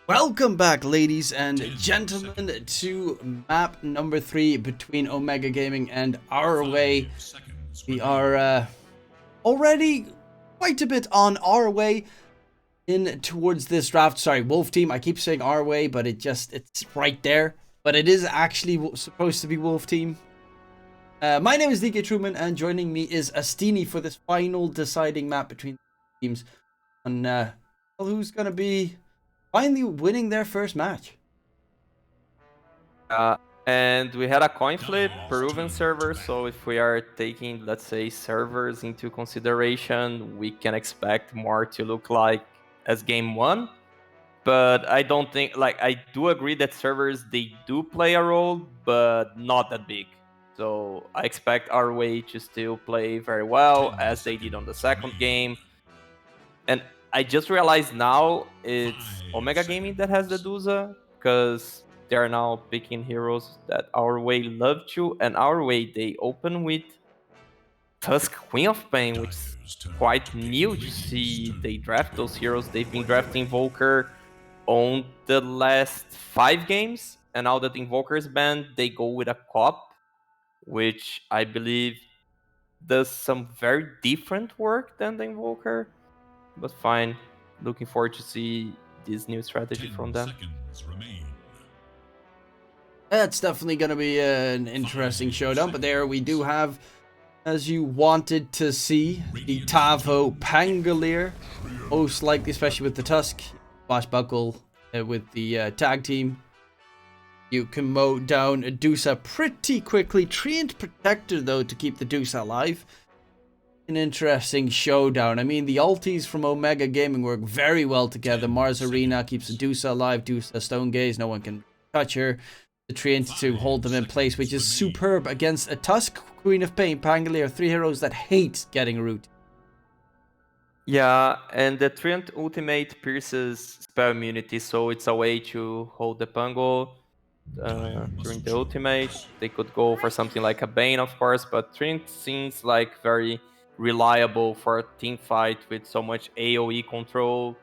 Welcome back, ladies and gentlemen, to map number 3 between Omega Gaming and our way. We are already quite a bit on our way in towards this draft. Sorry, Wolf Team. I keep saying our way, but it's right there. But it is actually supposed to be Wolf Team. My name is DkTruman, and joining me is Astini for this final deciding map between the teams on who's going to be finally winning their first match. And we had a coin flip, Peruvian server, so if we are taking, let's say, servers into consideration, we can expect more to look like as game 1. But I don't think, I do agree that servers, they do play a role, but not that big. So I expect our way to still play very well, as they did on the second game. And I just realized now it's Omega Gaming that has the Duza, because they are now picking heroes that our way love to, and our way they open with Tusk Queen of Pain, which is quite new to see they draft those heroes. They've been drafting Invoker on the last 5 games, and now that Invoker is banned, they go with a Cop, which I believe does some very different work than the Invoker. But fine, looking forward to see this new strategy from them. That's definitely going to be an interesting showdown, but there we do have, as you wanted to see, the Tavo Pangolier, most likely, especially with the Tusk, Buckle with the tag team. You can mow down Dusa pretty quickly. Treant Protector, though, to keep the Dusa alive. An interesting showdown. I mean, the ultis from Omega Gaming work very well together. Mars Arena keeps the Dusa alive. Dusa Stone Gaze, no one can touch her. The Treant to hold them in place, which is superb against a Tusk, Queen of Pain, Pangolier, 3 heroes that hate getting root. Yeah, and the Treant ultimate pierces spell immunity, so it's a way to hold the Pango during the ultimate. They could go for something like a Bane, of course, but Treant seems like very reliable for a team fight with so much AoE control,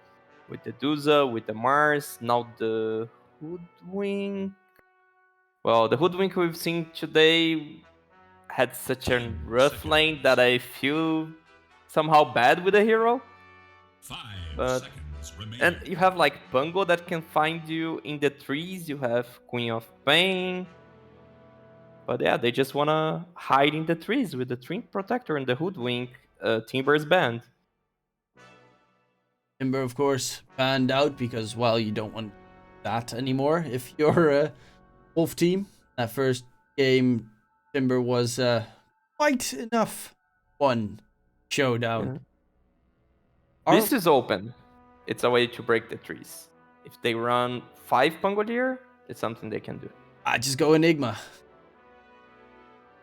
with the Duza, with the Mars, now the Hoodwink. Well, the Hoodwink we've seen today had such a rough lane that I feel somehow bad with the hero. But and you have like Bungo that can find you in the trees. You have Queen of Pain. But yeah, they just wanna hide in the trees with the Treant Protector and the Hoodwink. Timber's banned. Timber, of course, banned out because, well, you don't want that anymore if you're a Wolf Team. That first game, Timber was quite enough one showdown. Yeah. This is open. It's a way to break the trees. If they run 5 Pangolier, it's something they can do. Just go Enigma.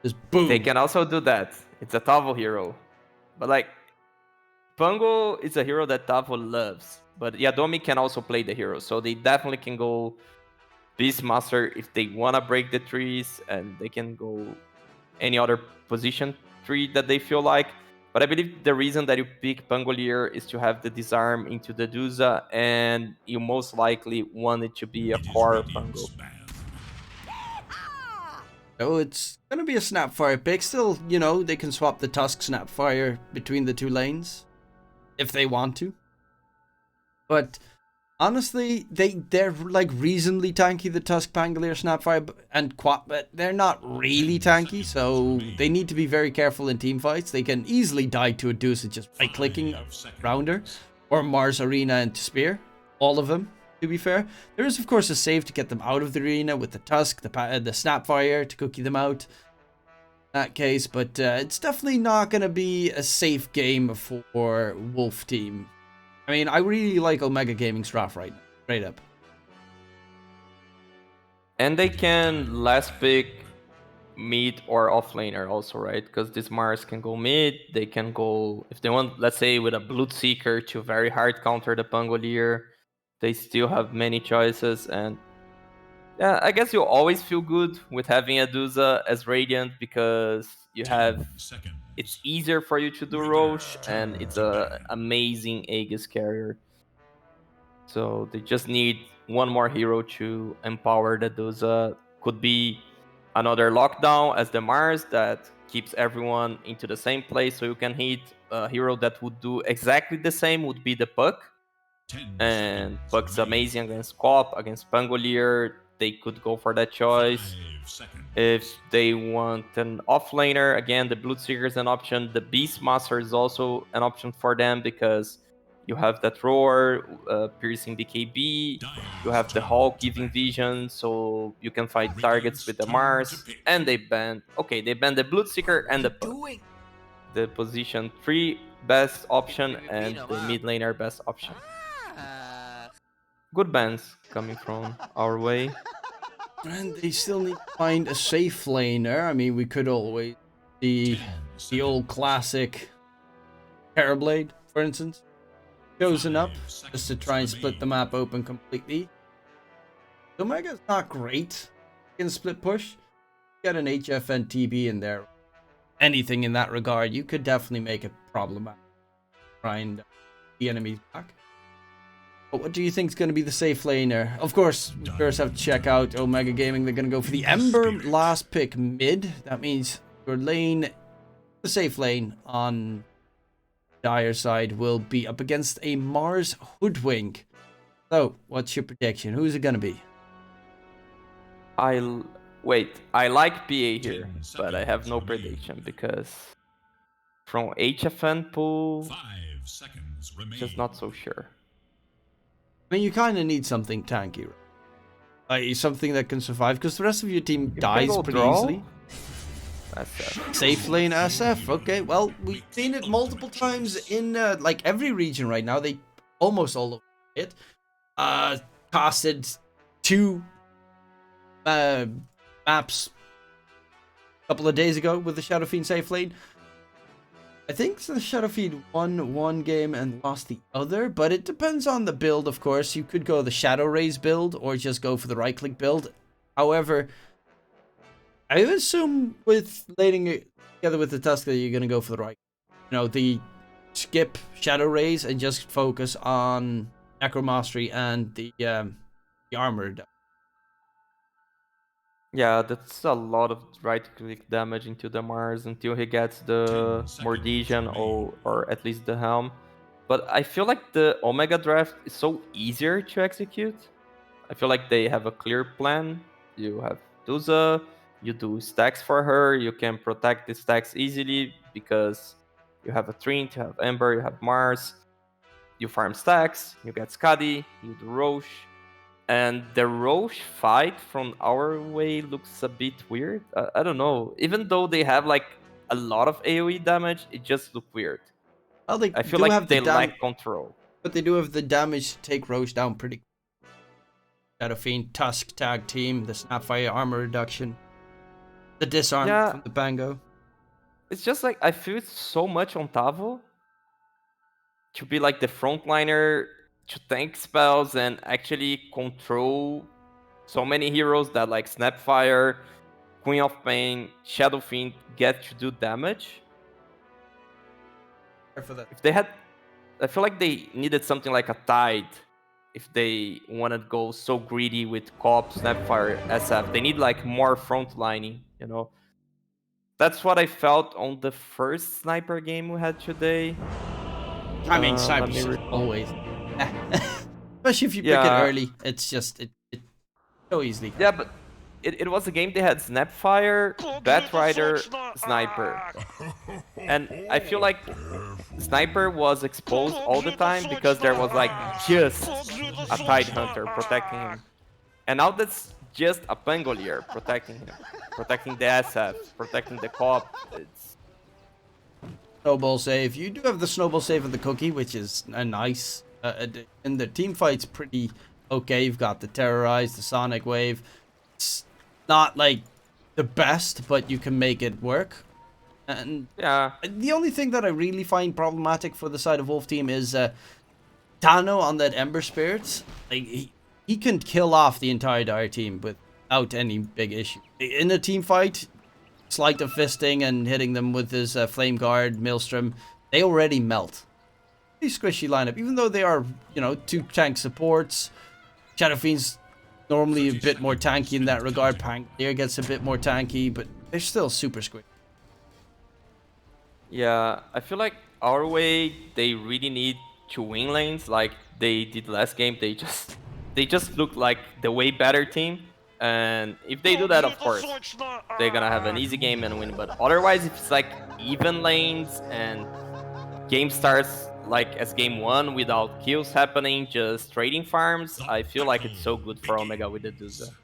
Just boom. They can also do that. It's a Tavo hero. But like, Pango is a hero that Tavo loves. But Yadomi can also play the hero. So they definitely can go Beastmaster if they want to break the trees. And they can go any other position tree that they feel like. But I believe the reason that you pick Pangolier is to have the disarm into the Duza, and you most likely want it to be a core Pango. Oh, it's going to be a Snapfire pick. Still, you know, they can swap the Tusk Snapfire between the 2 lanes if they want to. But honestly, they're like reasonably tanky, the Tusk, Pangolier, Snapfire, and Quap, but they're not really tanky, so they need to be very careful in team fights. They can easily die to a Dusa just by clicking around her, or Mars Arena and Spear, all of them, to be fair. There is, of course, a save to get them out of the arena with the Tusk, the Snapfire to cookie them out. In that case, but it's definitely not going to be a safe game for Wolf Team. I mean, I really like Omega Gaming's draft right now, straight up. And they can last pick mid or offlaner also, right? Because this Mars can go mid, they can go, if they want, let's say, with a Bloodseeker to very hard counter the Pangolier, they still have many choices. And yeah, I guess you'll always feel good with having a Duza as Radiant because you have, it's easier for you to do Roche, and it's an amazing Aegis carrier. So they just need one more hero to empower the Doza. Could be another lockdown as the Mars that keeps everyone into the same place, so you can hit a hero that would do exactly the same would be the Puck. And Puck's amazing against Cop, against Pangolier. They could go for that choice. If they want an offlaner, again, the Bloodseeker is an option. The Beastmaster is also an option for them because you have that Roar, piercing BKB. You have the Hulk giving vision, so you can fight targets with the Mars. And they banned the Bloodseeker and the Puck. The position 3 best option and the mid laner best option. Good bans coming from our way. And they still need to find a safe laner. I mean, we could always see the old classic Terrorblade, for instance, chosen up just to try and split the map open completely. Omega's not great in split push. Get an HF and TB in there. Anything in that regard, you could definitely make it problematic. Find the enemies back. But what do you think is going to be the safe laner? Of course, we first have to check out Omega Gaming. They're going to go for the Ember last pick mid. That means your lane, the safe lane on Dire side, will be up against a Mars Hoodwink. So, what's your prediction? Who's it going to be? I like PA here, but I have no prediction because from HFN pool, just not so sure. I mean, you kind of need something tanky, right? Like something that can survive, because the rest of your team dies pretty easily. SF. Safe lane SF. Okay, well, we've seen it multiple times in like every region right now. They almost all of it casted 2 maps a couple of days ago with the Shadow Fiend safe lane. I think the Shadow Fiend won one game and lost the other, but it depends on the build, of course. You could go the Shadow Rays build or just go for the right-click build. However, I assume with laning it together with the Tusk that you're going to go for the right. You know, the skip Shadow Rays and just focus on Necromastery and the armored. Yeah, that's a lot of right-click damage into the Mars until he gets the Mortician or at least the Helm. But I feel like the Omega draft is so easier to execute. I feel like they have a clear plan. You have Duza, you do stacks for her, you can protect the stacks easily because you have a Trint, you have Ember, you have Mars. You farm stacks, you get Skadi, you do Roche. And the Roche fight from our way looks a bit weird. I don't know. Even though they have like a lot of AoE damage, it just looks weird. Well, I feel like they lack control. But they do have the damage to take Roche down pretty. Shadow Fiend, Tusk tag team, the Snapfire armor reduction, the disarm from the Bango. It's just like I feel so much on Tavo to be like the frontliner, to tank spells and actually control so many heroes that like Snapfire, Queen of Pain, Shadow Fiend get to do damage. For that. If they had, I feel like they needed something like a Tide. If they want to go so greedy with Cop, Snapfire, SF, they need like more frontlining, you know. That's what I felt on the first sniper game we had today. I mean, snipers always. Especially if you pick it early, it's just it so easily. Yeah, but it was a game they had Snapfire, Batrider, Sniper. And I feel like Sniper was exposed all the time because there was like just a Tide Hunter protecting him. And now that's just a Pangolier protecting him. Protecting the SF, protecting the Cop. It's... Snowball save. You do have the snowball save of the cookie, which is a nice. And the team fight's pretty okay. You've got the Terrorize, the Sonic Wave. It's not like the best, but you can make it work. And yeah, the only thing that I really find problematic for the side of Wolf Team is Tano on that Ember Spirits. Like he can kill off the entire Dire team without any big issue. In a team fight, Sleight of Fisting and hitting them with his Flame Guard, Maelstrom, they already melt. pretty squishy lineup, even though they are, you know, 2 tank supports. Shadow Fiend's normally a bit more tanky in that regard. Pangolier gets a bit more tanky, but they're still super squishy. Yeah, I feel like our way, they really need to win lanes like they did last game. They just look like the way better team. And if they do that, of course, they're gonna have an easy game and win. But otherwise, if it's like even lanes and game starts like as game 1 without kills happening, just trading farms, I feel like it's so good for Omega with the Duza.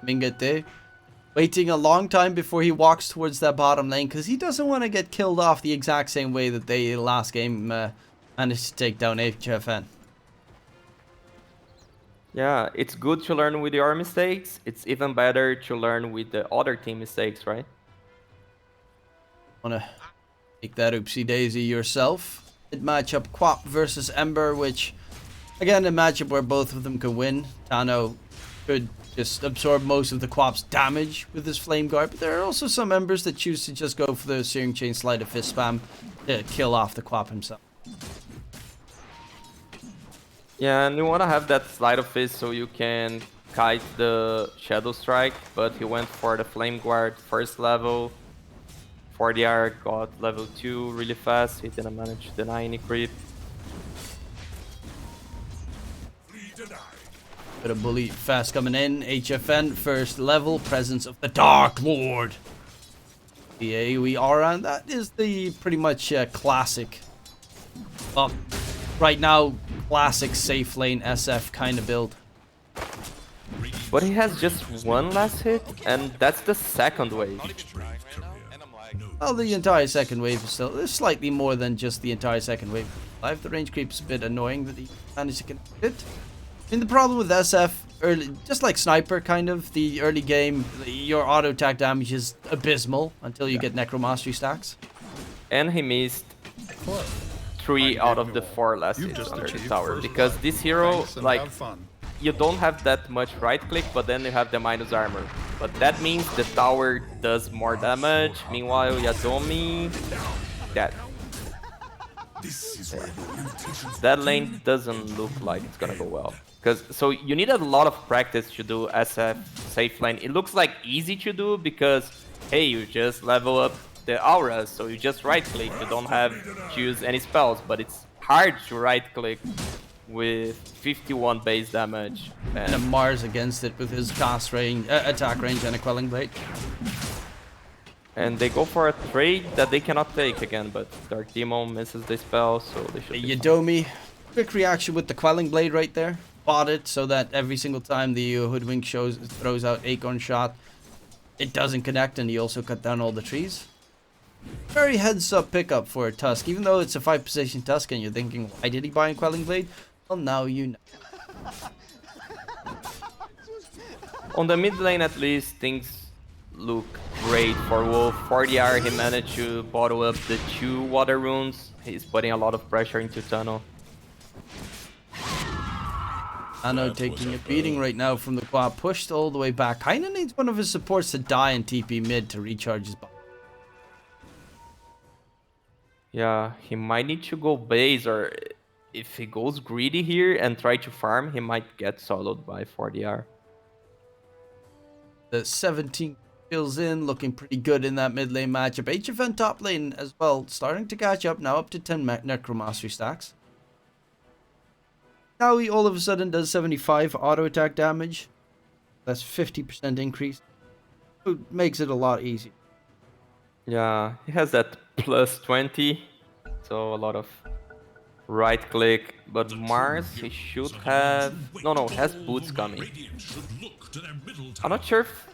Mingate waiting a long time before he walks towards that bottom lane because he doesn't want to get killed off the exact same way that they last game managed to take down HFN. Yeah, it's good to learn with your mistakes. It's even better to learn with the other team mistakes, right? Wanna take that oopsie daisy yourself. It matchup Quap versus Ember, which again a matchup where both of them can win. Tano could just absorb most of the Quap's damage with his Flame Guard, but there are also some Embers that choose to just go for the Searing Chain Sleight of Fist spam to kill off the Quap himself. Yeah, and you want to have that Sleight of Fist so you can kite the Shadow Strike, but he went for the Flame Guard first level. 40R got level 2 really fast, he didn't manage to deny any creep. Bit of bully fast coming in. HFN first level, presence of the Dark Lord. The AoE aura, and that is the pretty much classic. Well, right now, classic safe lane SF kind of build. But he has just one last hit, and that's the second wave. Well, the entire second wave is still there's slightly more than just the entire second wave. Live, the range creep's a bit annoying that he managed to connect it. I mean, the problem with SF, early, just like Sniper, kind of, the early game, your auto attack damage is abysmal until you get Necromastery stacks. And he missed 3 out of the 4 last hits under the tower, because this hero, like, you don't have that much right click, but then you have the minus armor. But that means the tower does more damage, meanwhile Yadomi, dead. That lane doesn't look like it's gonna go well. So you need a lot of practice to do SF safe lane. It looks like easy to do because, hey, you just level up the auras, so you just right click, you don't have to use any spells, but it's hard to right click with 51 base damage. And a Mars against it with his cast range, attack range and a Quelling Blade. And they go for a trade that they cannot take again, but Dark Demon misses the spell, so they should be Yadomi, quick reaction with the Quelling Blade right there. Bought it so that every single time the Hoodwink throws out Acorn Shot, it doesn't connect, and he also cut down all the trees. Very heads-up pickup for a Tusk, even though it's a 5-position Tusk and you're thinking, why did he buy a Quelling Blade? Well, now you know. On the mid lane at least, things look great for Wolf. 40R, he managed to bottle up the 2 water runes. He's putting a lot of pressure into Tunnel. Ano taking a beating right now from the Quad, pushed all the way back. Kinda needs one of his supports to die in TP mid to recharge his body. Yeah, he might need to go base, or if he goes greedy here and try to farm, he might get soloed by 40R. The 17 kills in, looking pretty good in that mid lane matchup. HFN top lane as well, starting to catch up now, up to 10 Necromastery stacks. Now he all of a sudden does 75 auto attack damage. That's 50% increase. It makes it a lot easier. Yeah, he has that plus 20, so a lot of right click. But Mars, he should have... No, he has boots coming. I'm not sure if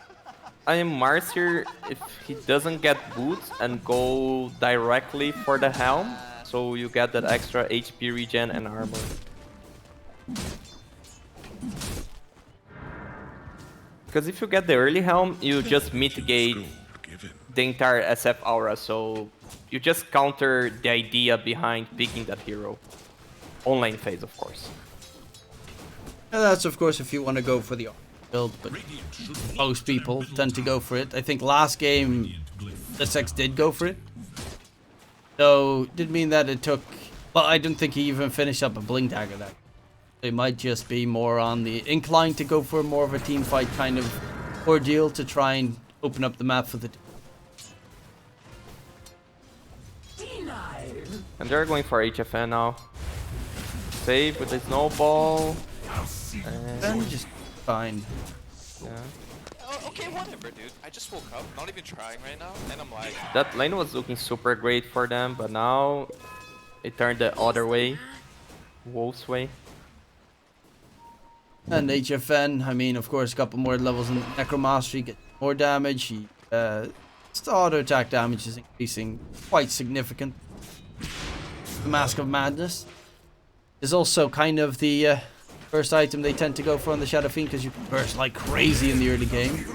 I am Mars here, if he doesn't get boots and go directly for the helm, so you get that extra HP regen and armor. Because if you get the early helm, you just mitigate the entire SF aura, so you just counter the idea behind picking that hero. Online phase, of course. And that's of course if you want to go for the build, but most people tend to go for it. I think last game the Sex did go for it. So did mean that it took But I don't think he even finished up a Bling Dagger there. They might just be more on the incline to go for more of a team fight kind of ordeal to try and open up the map for the... And they're going for HFN now. Save with the snowball. Then just fine. Yeah. Oh, okay, whatever, dude. I just woke up, not even trying right now, and I'm like... That lane was looking super great for them, but now it turned the other way. Wolf's way. And HFN, I mean, of course, a couple more levels in Necromastery, get more damage. He, his auto attack damage is increasing quite significant. The Mask of Madness is also kind of the first item they tend to go for on the Shadow Fiend because you can burst like crazy in the early game.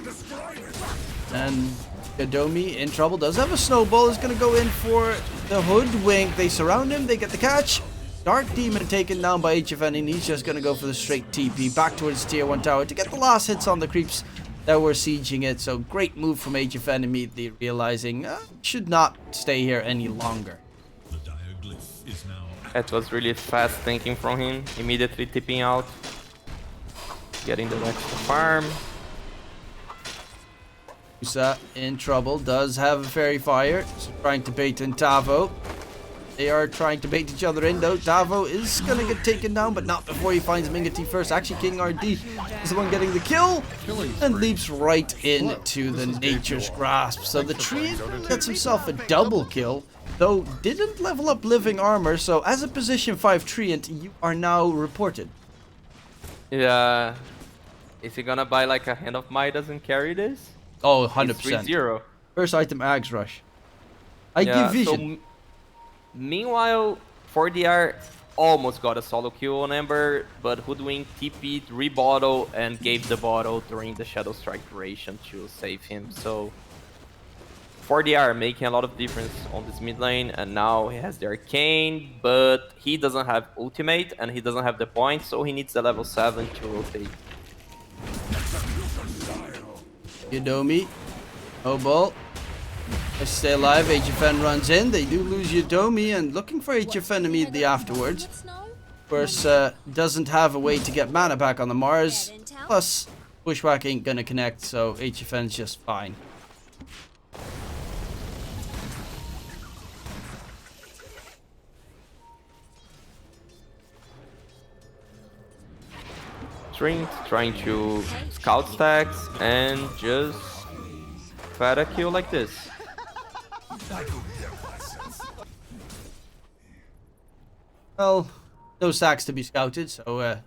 And Gadomi in trouble, does have a snowball, is going to go in for the Hoodwink. They surround him, they get the catch. Dark Demon taken down by HFN, and he's just going to go for the straight TP back towards tier 1 tower to get the last hits on the creeps that were sieging it. So great move from HFN, immediately realizing should not stay here any longer. That was really fast thinking from him, immediately tipping out. Getting the extra farm. Usa in trouble, does have a Fairy Fire, so trying to bait in Tavo. They are trying to bait each other in though. Tavo is going to get taken down, but not before he finds Mingati first. Actually, King RD is the one getting the kill and leaps right into the Nature's Grasp. So the tree gets himself a double kill, though didn't level up living armor. So as a position 5 Treant, you are now reported. Yeah. Is he gonna buy like a Hand of Midas and carry this? Oh, 100%. 3-0. First item, Axe Rush. I give vision. So, meanwhile, 4DR almost got a solo kill on Ember, but Hoodwink TP'd, rebottle, and gave the bottle during the Shadow Strike duration to save him. So 4DR making a lot of difference on this mid lane, and now he has the Arcane, but he doesn't have ultimate and he doesn't have the point, so he needs the level 7 to rotate. Yudomi, Obol, stay alive. HFN runs in. They do lose Yudomi, and looking for HFN immediately afterwards. Of course, doesn't have a way to get mana back on the Mars. Plus, Bushwhack ain't gonna connect, so HFN's just fine. Trying to scout stacks and just fat a kill like this. Well, no stacks to be scouted, so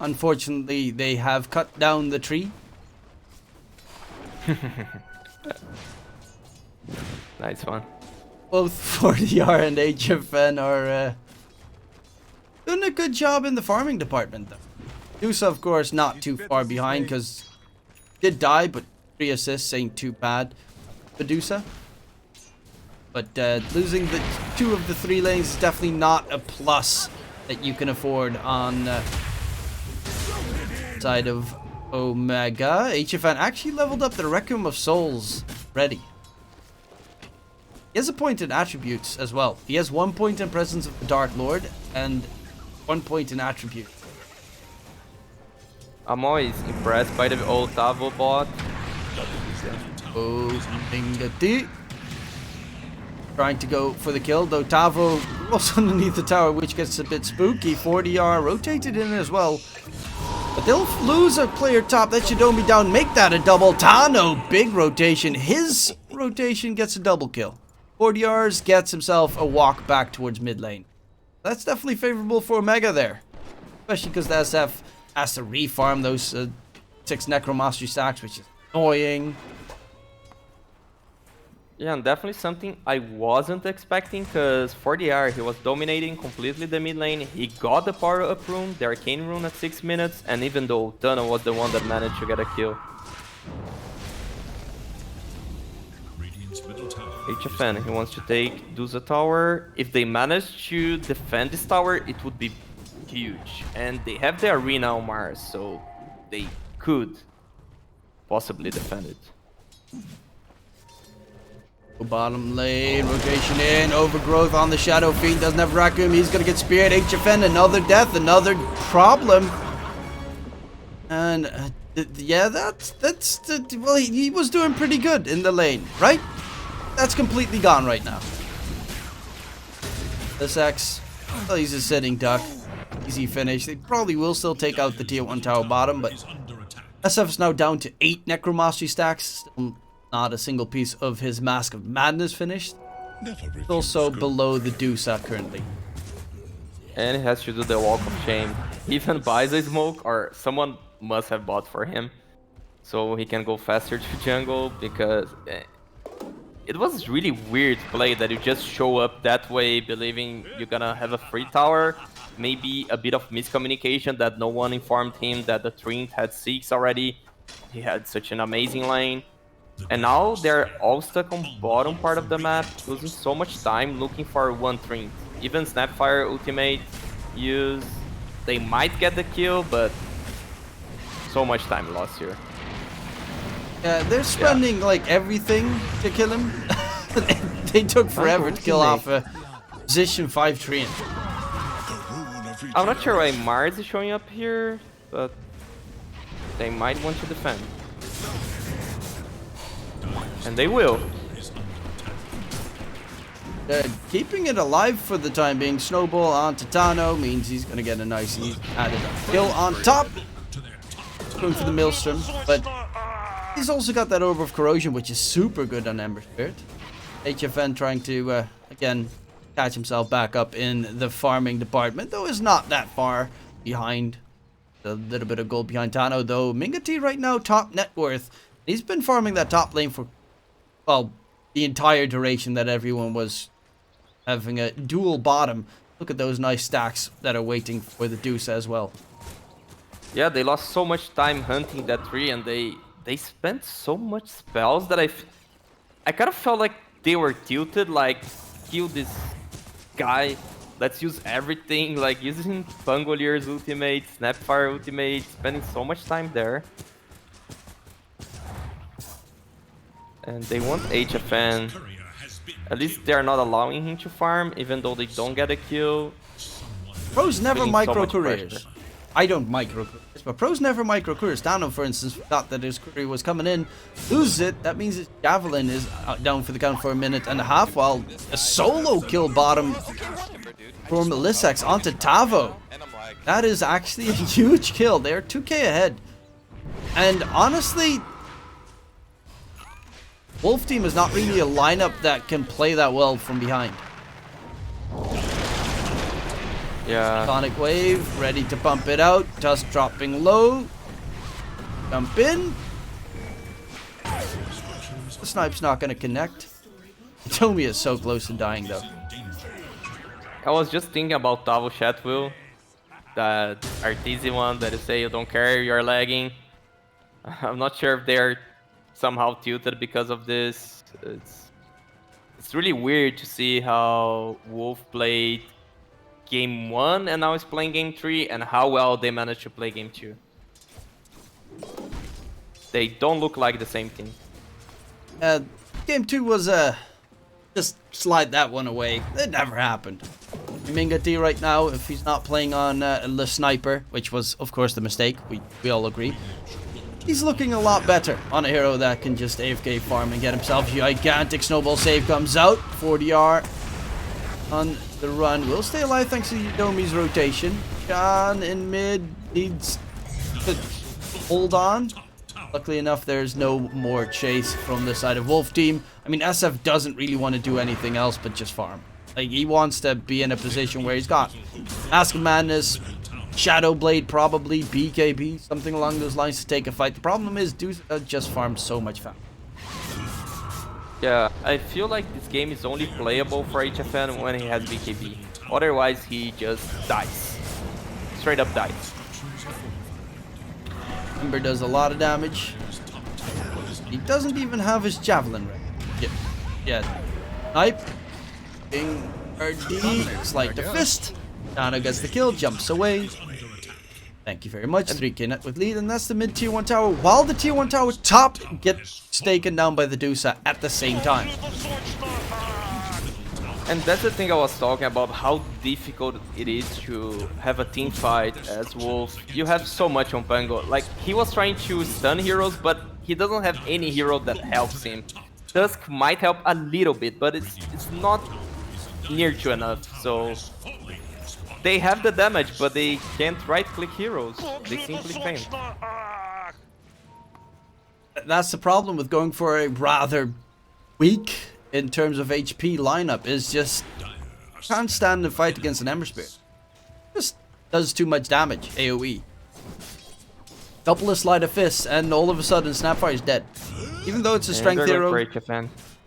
unfortunately they have cut down the tree. Nice one. Both 4DR and HFN are doing a good job in the farming department, though. Dusa, of course, not too far behind because did die, but 3 assists ain't too bad. Medusa. But losing the 2 of the 3 lanes is definitely not a plus that you can afford on side of Omega. HFN actually leveled up the Requiem of Souls ready. He has a point in attributes as well. He has 1 point in Presence of the Dark Lord and 1 point in attribute. I'm always impressed by the old Tavo bot. Oh, Mingati. Trying to go for the kill, though Tavo also underneath the tower, which gets a bit spooky. 4DR rotated in as well. But they'll lose a player top. That Shidomi down, make that a double. Tano, big rotation. His rotation gets a double kill. 4DRs gets himself a walk back towards mid lane. That's definitely favorable for Omega there. Especially because the SF has to refarm those 6 Necromastery stacks, which is annoying. Yeah, and definitely something I wasn't expecting, because 4DR, he was dominating completely the mid lane. He got the power up rune, the arcane rune at 6 minutes, and even though Tano was the one that managed to get a kill. HFN, he wants to take Dusa tower. If they manage to defend this tower, it would be huge. And they have the arena on Mars, so they could possibly defend it. Bottom lane, rotation in, overgrowth on the Shadow Fiend, doesn't have Raccoon, he's gonna get speared, HFN, another death, another problem. And, yeah, well, he was doing pretty good in the lane, right? That's completely gone right now. This X, well, he's a sitting duck. Easy finish. They probably will still take out the tier 1 tower bottom, but SF is now down to 8 Necromastery stacks. Still not a single piece of his Mask of Madness finished. It's also below the Dusa currently. And he has to do the walk of shame. He even buys a smoke, or someone must have bought for him, so he can go faster to jungle, because it was really weird play that you just show up that way believing you're gonna have a free tower. Maybe a bit of miscommunication that no one informed him that the Trinity had 6 already. He had such an amazing lane. And now they're all stuck on bottom part of the map, losing so much time looking for one Trinity. Even Snapfire ultimate use, they might get the kill, but so much time lost here. Yeah, they're spending like everything to kill him. They took forever to kill off a position 5 Treant. I'm not sure why Mars is showing up here, but they might want to defend. And they will. Keeping it alive for the time being. Snowball on Titano means he's going to get a nice added kill on top. Going for the Maelstrom, but he's also got that Orb of Corrosion, which is super good on Ember Spirit. HFN trying to, again, catch himself back up in the farming department, though is not that far behind. A little bit of gold behind Tano, though. Mingati right now, top net worth. He's been farming that top lane for, well, the entire duration that everyone was having a dual bottom. Look at those nice stacks that are waiting for the Deuce as well. Yeah, they lost so much time hunting that tree, and they spent so much spells that I kind of felt like they were tilted, like, kill this guy, let's use everything, like using Pangolier's ultimate, Snapfire ultimate, spending so much time there. And they want HFN. At least they're not allowing him to farm, even though they don't get a kill. Pros never micro so careers. I don't micro careers, but pros never micro careers. Dano, for instance, thought that his career was coming in, loses it. That means his Javelin is down for the count for 1.5 minutes, while a solo kill bottom from Lissex onto Tavo. That is actually a huge kill. They're 2k ahead. And honestly, Wolf Team is not really a lineup that can play that well from behind. Yeah. Sonic Wave, ready to pump it out. Tusk dropping low. Jump in. The snipe's not going to connect. Tomi is so close to dying, though. I was just thinking about Tavo Chatwheel, that artisan one that you say you don't care, you're lagging. I'm not sure if they're somehow tilted because of this. It's really weird to see how Wolf played game 1 and now is playing game 3, and how well they managed to play game 2. They don't look like the same team. Game 2 was just slide that one away. It never happened. Mingati right now, if he's not playing on the Sniper, which was of course the mistake, we all agree, he's looking a lot better on a hero that can just AFK farm and get himself a gigantic snowball save. Comes out, 40R on the run. Will stay alive thanks to Yudomi's rotation. John in mid needs to hold on. Luckily enough, there's no more chase from the side of Wolf Team. I mean, SF doesn't really want to do anything else but just farm. Like, he wants to be in a position where he's got Mask of Madness, Shadow Blade probably, BKB, something along those lines to take a fight. The problem is, Deuce just farms so much faster. Yeah, I feel like this game is only playable for HFN when he has BKB. Otherwise, he just dies. Straight up dies. Ember does a lot of damage. He doesn't even have his Javelin ready. Yeah. Snipe. Bing. RD. Slight to fist. Dano gets the kill, jumps away. Thank you very much. 3k net with lead, and that's the mid tier 1 tower. While the tier 1 tower top gets taken down by the Dusa at the same time. And that's the thing I was talking about, how difficult it is to have a team fight as Wolf. You have so much on Pango. Like, he was trying to stun heroes, but he doesn't have any hero that helps him. Tusk might help a little bit, but it's not near to enough. So they have the damage, but they can't right-click heroes. They simply faint. That's the problem with going for a rather weak, in terms of HP lineup, is just can't stand and fight against an Ember Spirit. Just does too much damage, AoE. Couple of Sleight of Fists, and all of a sudden Snapfire's dead. Even though it's a strength hero.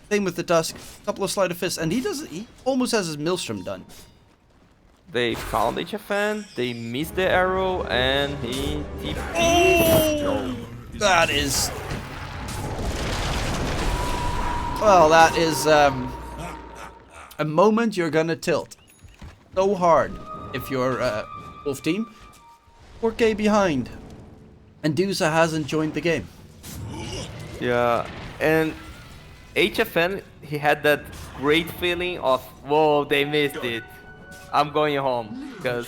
Same with the Tusk. Couple of Sleight of Fists, and he almost has his Maelstrom done. They found HFN, they missed the arrow, and he TP'd. Oh, that is... Well, that is a moment you're gonna tilt so hard if you're Wolf team. 4k behind, and Dusa hasn't joined the game. Yeah, and HFN, he had that great feeling of, whoa, they missed it. I'm going home, because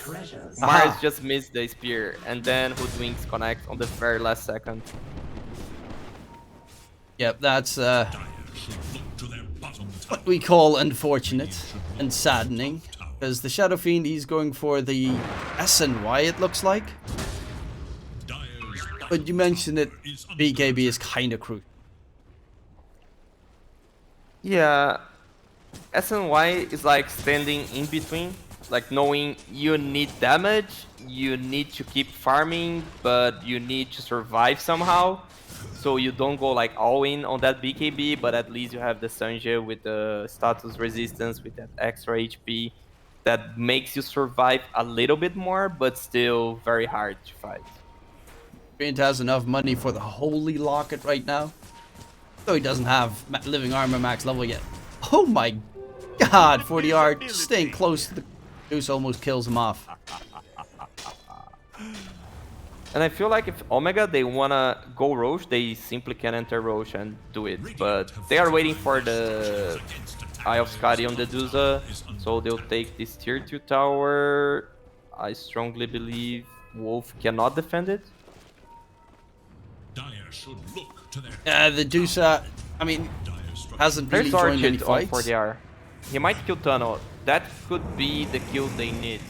Mars just missed the spear, and then Hoodwinks connect on the very last second. Yep, that's what we call unfortunate and saddening, because the Shadow Fiend, he's going for the SNY, it looks like. But you mentioned it, BKB is kind of crucial. Yeah, SNY is like standing in between, like knowing you need damage, you need to keep farming, but you need to survive somehow. So you don't go like all in on that BKB, but at least you have the Sanjay with the status resistance, with that extra HP that makes you survive a little bit more, but still very hard to fight. Grant has enough money for the Holy Locket right now, though he doesn't have Living Armor max level yet. Oh my god, 40R staying close to the Goose almost kills him off. And I feel like if Omega, they wanna go Roche, they simply can enter Roche and do it. But they are waiting for the Eye of Skadi on the Dusa, so they'll take this tier 2 tower. I strongly believe Wolf cannot defend it. The Dusa, I mean, hasn't really joined any fights. On 4DR. He might kill Tunnel. That could be the kill they need.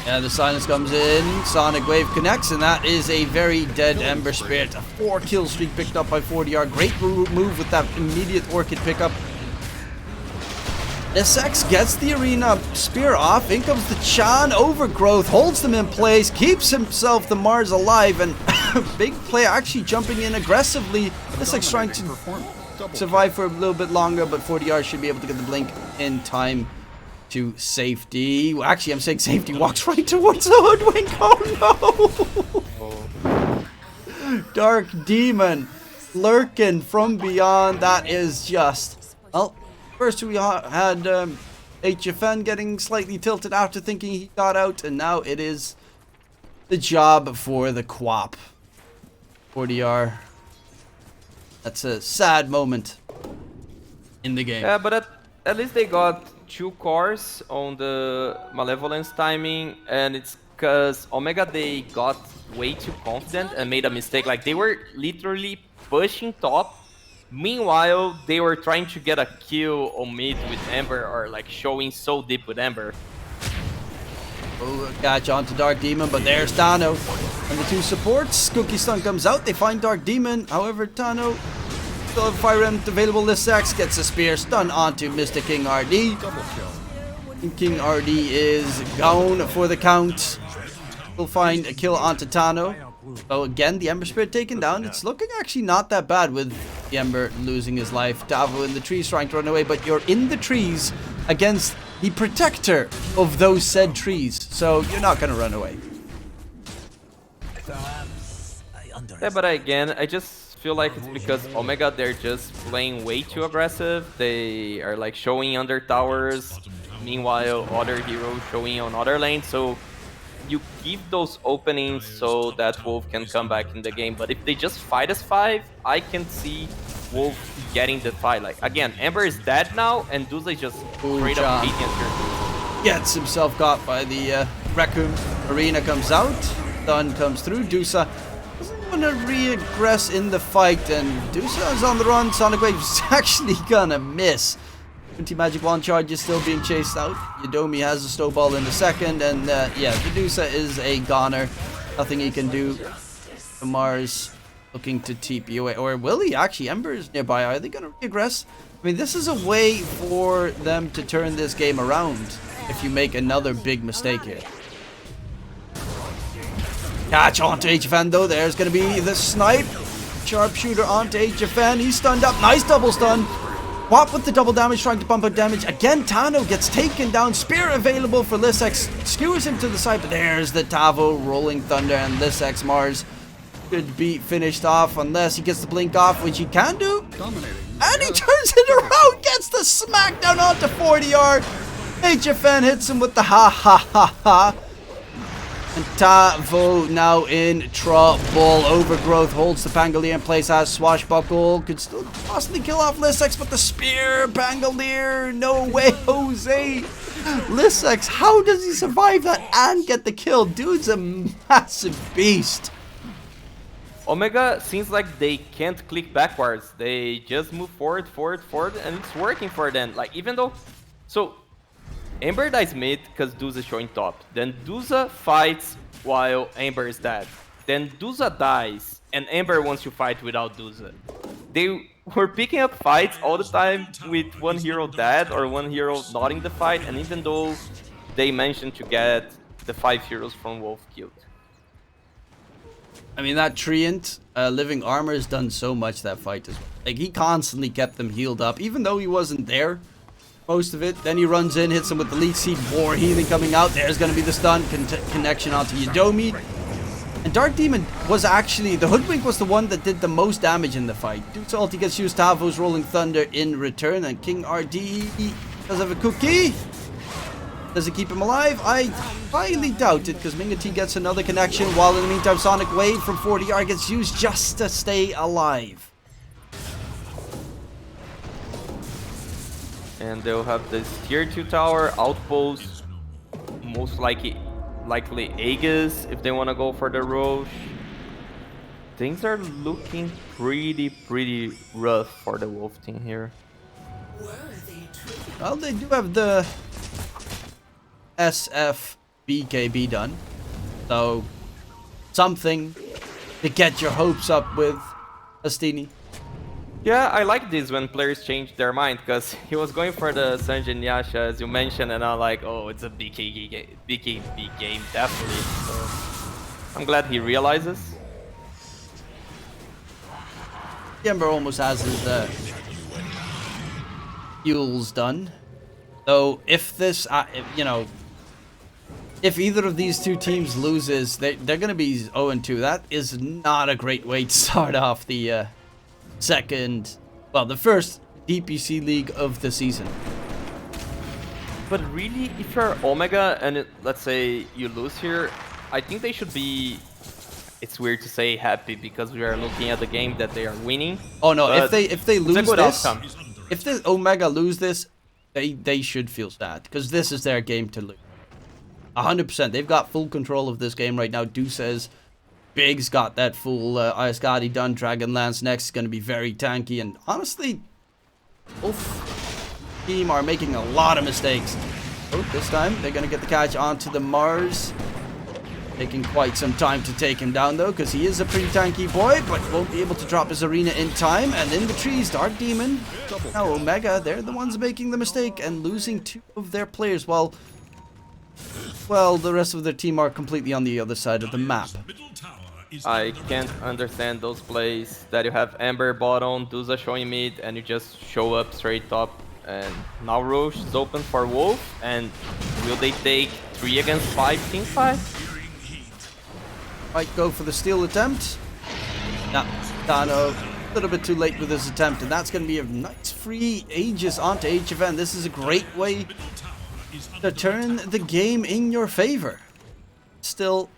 Yeah, the silence comes in, Sonic Wave connects, and that is a very dead Ember Spirit. A 4-kill streak picked up by 4DR. Great move with that immediate Orchid pickup. The Sex gets the Arena Spear off. In comes the Chan. Overgrowth holds them in place, keeps himself the Mars alive, and big play actually jumping in aggressively. The Sex trying to survive for a little bit longer, but 40R should be able to get the blink in time to safety. Well, actually, I'm saying safety. Walks right towards the Hoodwink. Oh no! Dark Demon lurking from beyond. That is just... Well, first we had HFN getting slightly tilted after thinking he got out, and now it is the job for the Quap. 40R. That's a sad moment in the game. Yeah, but at least they got 2 cores on the Malevolence timing, and it's because Omega, they got way too confident and made a mistake. Like, they were literally pushing top. Meanwhile, they were trying to get a kill on mid with Ember, or like showing so deep with Ember. Oh, catch onto Dark Demon, but there's Tano. And the 2 supports. Cookie Stun comes out. They find Dark Demon. However, Tano still have Fire Emblem available. Lissax gets a spear. Stun onto Mr. King RD. And King RD is gone for the count. We'll find a kill onto Tano. So again, the Ember Spirit taken down. It's looking actually not that bad with the Ember losing his life. Davo in the trees trying to run away, but you're in the trees against the protector of those said trees. So you're not going to run away. Yeah, but again, I just feel like it's because Omega, they're just playing way too aggressive. They are like showing under towers, meanwhile other heroes showing on other lanes. So you give those openings so that Wolf can come back in the game. But if they just fight as 5, I can see Wolf getting the fight. Like, again, Ember is dead now, and Duza is just straight up beating against Gets himself got by the Raccoon. Arena comes out. Stun comes through. Dusa doesn't want to regress in the fight, and Dusa is on the run. Sonic Wave is actually gonna miss. Magic Wand charge is still being chased out. Yodomi has a snowball in the second, and yeah, Medusa is a goner. Nothing he can do. Mars looking to TP away, or will he actually? Ember is nearby. Are they going to regress? I mean, this is a way for them to turn this game around if you make another big mistake here. Catch onto HFN though. There's going to be the snipe. Sharpshooter onto HFN. He's stunned up. Nice double stun. Wop with the double damage, trying to bump up damage. Again, Tano gets taken down. Spear available for Lissex. Skewers him to the side, but there's the Tavo, Rolling Thunder, and Lissex Mars could be finished off unless he gets the blink off, which he can do. And he turns it around, gets the smackdown onto 40R. HFN hits him with the ha ha ha ha. And Tavo now in trouble. Overgrowth holds the Pangolier in place as Swashbuckle. Could still possibly kill off Lissex, but the spear, Pangolier, no way, Jose. Lissex, how does he survive that and get the kill? Dude's a massive beast. Omega seems like they can't click backwards. They just move forward, and it's working for them. Like, even though... So, Ember dies mid because Duza is showing top. Then Duza fights while Ember is dead. Then Duza dies, and Ember wants to fight without Duza. They were picking up fights all the time with one hero dead or one hero not in the fight, and even though they managed to get the 5 heroes from Wolf killed. I mean, that Treant, Living Armor, has done so much that fight as well. Like, he constantly kept them healed up, even though he wasn't there most of it. Then he runs in, hits him with the Leech Seed, War Healing coming out. There's going to be the stun, connection onto Yodomi. And Dark Demon was actually, the Hoodwink was the one that did the most damage in the fight. Dude's ulti gets used, Tavo's Rolling Thunder in return, and King RD does have a cookie. Does it keep him alive? I highly doubt it, because Ming T gets another connection, while in the meantime Sonic Wave from 40R gets used just to stay alive. And they'll have this tier 2 tower, outpost, most likely Aegis if they want to go for the Roche. Things are looking pretty rough for the Wolf team here. Well, they do have the SF BKB done, so something to get your hopes up with, Astini. Yeah, I like this when players change their mind, because he was going for the Sanjin Yasha, as you mentioned, and I'm like, oh, it's a BKB game, definitely. So I'm glad he realizes. Ember almost has his fuels done. So if this, you know, if either of these two teams loses, they're going to be 0-2. That is not a great way to start off the the first DPC league of the season. But really, if you're Omega and let's say you lose here, I think they should be, it's weird to say happy because we are looking at the game that they are winning. Oh no, if they lose this, outcome. If the Omega lose this, they should feel sad, because this is their game to lose. 100%. They've got full control of this game right now. Deuce says Big's got that full Iascati done. Dragonlance next is going to be very tanky. And honestly, both team are making a lot of mistakes. Oh, this time they're going to get the catch onto the Mars. Taking quite some time to take him down though, because he is a pretty tanky boy, but won't be able to drop his arena in time. And in the trees, Dark Demon. Now Omega, they're the ones making the mistake and losing 2 of their players, while the rest of their team are completely on the other side of the map. I can't understand those plays that you have Ember bottom, Duza showing mid, and you just show up straight top. And now Roche is open for Wolf, and will they take 3 against 5 team fight? Might go for the steal attempt. Nah, Tano a little bit too late with his attempt, and that's going to be a nice free Aegis onto HFN. This is a great way to turn the game in your favor. still,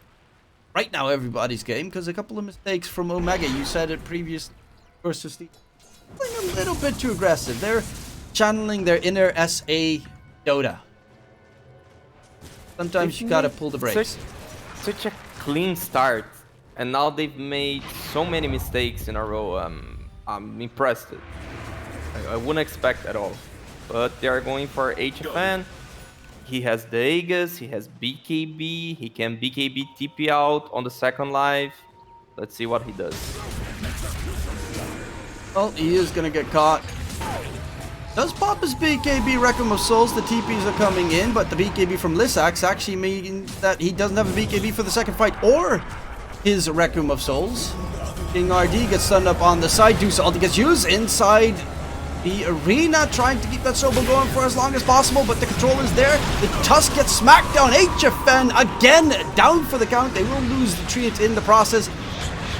right now, everybody's game, because a couple of mistakes from Omega, you said it previous versus the playing a little bit too aggressive. They're channeling their inner SA Dota. Sometimes you gotta pull the brakes. Such a clean start, and now they've made so many mistakes in a row. I'm impressed. I wouldn't expect at all, but they are going for HFN. He has the Aegis, he has BKB, he can BKB TP out on the second life. Let's see what he does. Well, he is gonna get caught. Does pop his BKB Requiem of Souls, the TPs are coming in, but the BKB from Lissax actually means that he doesn't have a BKB for the second fight or his Requiem of Souls. King RD gets stunned up on the side, Deuce ulti gets used inside the arena, trying to keep that snowball going for as long as possible, but the controller's there. The Tusk gets smacked down, HFN again down for the count. They will lose the Treant in the process.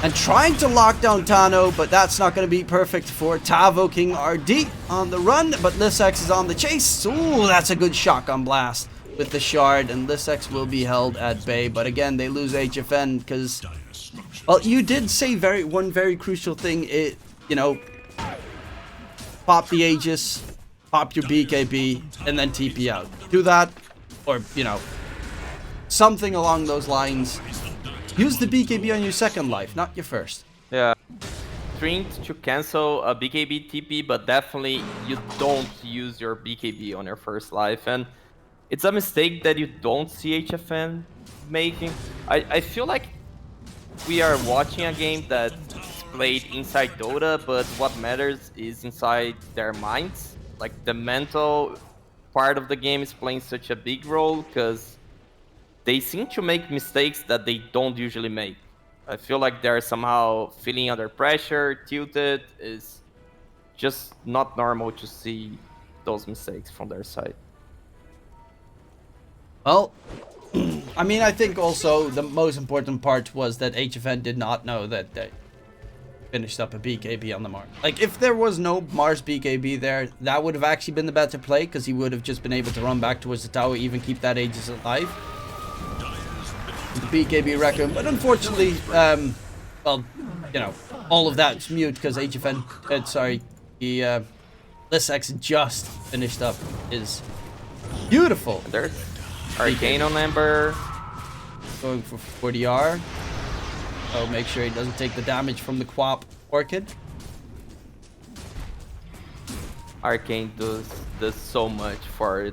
And trying to lock down Tano, but that's not going to be perfect for Tavo. King RD on the run, but Lissax is on the chase. Ooh, that's a good shotgun blast with the shard, and Lissax will be held at bay. But again, they lose HFN because, well, you did say one very crucial thing. You know, pop the Aegis, pop your BKB, and then TP out. Do that, or, you know, something along those lines. Use the BKB on your second life, not your first. Yeah. Treant to cancel a BKB TP, but definitely you don't use your BKB on your first life. And it's a mistake that you don't see HFN making. I feel like we are watching a game that's played inside Dota, but what matters is inside their minds. Like, the mental part of the game is playing such a big role, because they seem to make mistakes that they don't usually make. I feel like they're somehow feeling under pressure, tilted. Is just not normal to see those mistakes from their side. Well, I mean, I think also the most important part was that HFN did not know that they finished up a BKB on the Mars. Like, if there was no Mars BKB there, that would have actually been the better play, because he would have just been able to run back towards the tower, even keep that Aegis alive. The BKB Requiem, but unfortunately, well, you know, all of that's mute because HFN, the Lissax just finished up his beautiful. There's Arcane on Ember. Going for 40R. So make sure he doesn't take the damage from the Quap Orchid. Arcane does so much for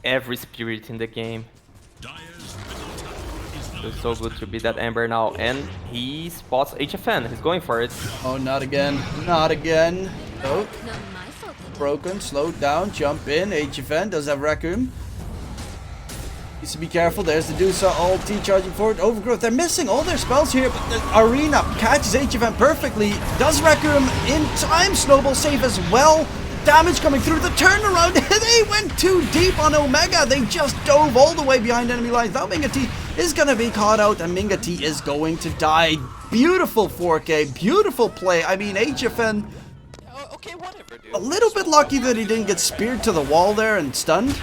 every spirit in the game. It's so good to be that Ember now, and he spots HFN. He's going for it. Oh, not again. Not again. Oh. Broken, slowed down, jump in. HFN does have Requiem. Needs to be careful. There's the Dusa ulti charging forward. Overgrowth. They're missing all their spells here, but the Arena catches HFN perfectly. Does Requiem in time. Snowball save as well. Damage coming through. The turnaround. They went too deep on Omega. They just dove all the way behind enemy lines. Now Minga T is going to be caught out, and Minga T is going to die. Beautiful 4K. Beautiful play. I mean, HFN, Okay, whatever, dude. a little bit lucky that he didn't get speared to the wall there and stunned.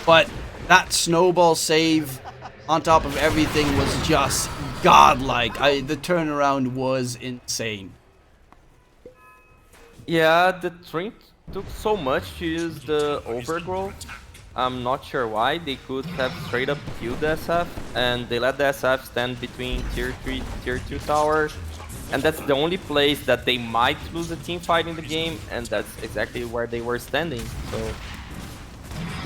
But that snowball save on top of everything was just godlike. The turnaround was insane. Yeah, the Treant took so much to use the Overgrowth. I'm not sure why. They could have straight up killed the SF, and they let the SF stand between tier 3, tier 2 tower. And that's the only place that they might lose a team fight in the game, and that's exactly where they were standing. So,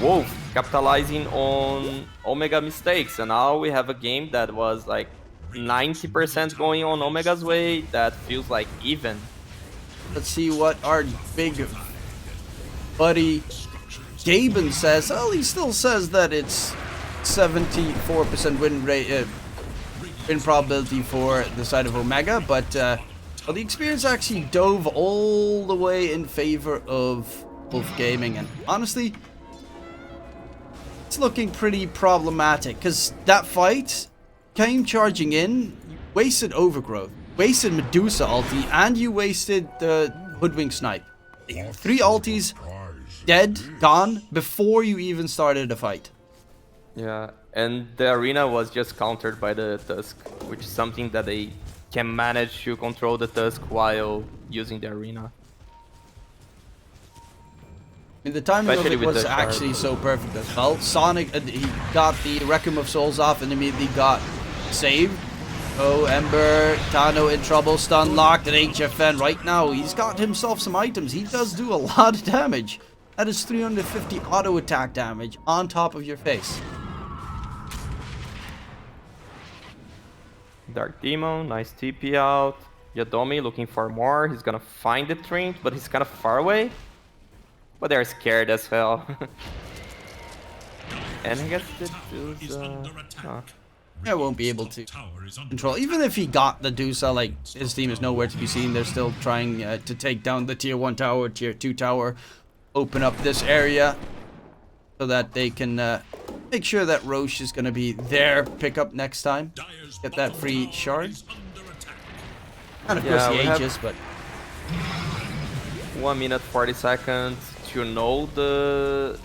whoa, capitalizing on Omega mistakes. And now we have a game that was like 90% going on Omega's way. That feels like even. Let's see what our big buddy Gaben says. Well, he still says that it's 74% win rate, win probability for the side of Omega, but well, the experience actually dove all the way in favor of Wolf Gaming, and honestly, it's looking pretty problematic because that fight came charging in, wasted Overgrowth, wasted Medusa ulti, and you wasted the Hoodwink Snipe. 3 ultis dead, gone, before you even started a fight. Yeah, and the arena was just countered by the Tusk, which is something that they can manage to control the Tusk while using the arena. I mean, the timing Especially of it with was the shard. actually so perfect as well. Sonic, he got the Requiem of Souls off and immediately got saved. Oh, Ember, Tano in trouble, stun locked, and HFN right now, he's got himself some items. He does do a lot of damage. That is 350 auto attack damage on top of your face. Dark Demon, nice TP out. Yadomi looking for more. He's gonna find the Trinket, but he's kind of far away. But they're scared as hell. And I guess the dude's I won't be able to control. Even if he got the Dusa, like, his team is nowhere to be seen. They're still trying to take down the tier 1 tower, tier 2 tower, open up this area so that they can make sure that Roche is going to be their pickup next time. Get that free shard. And of course the Aegis, but 1 minute 40 seconds to know the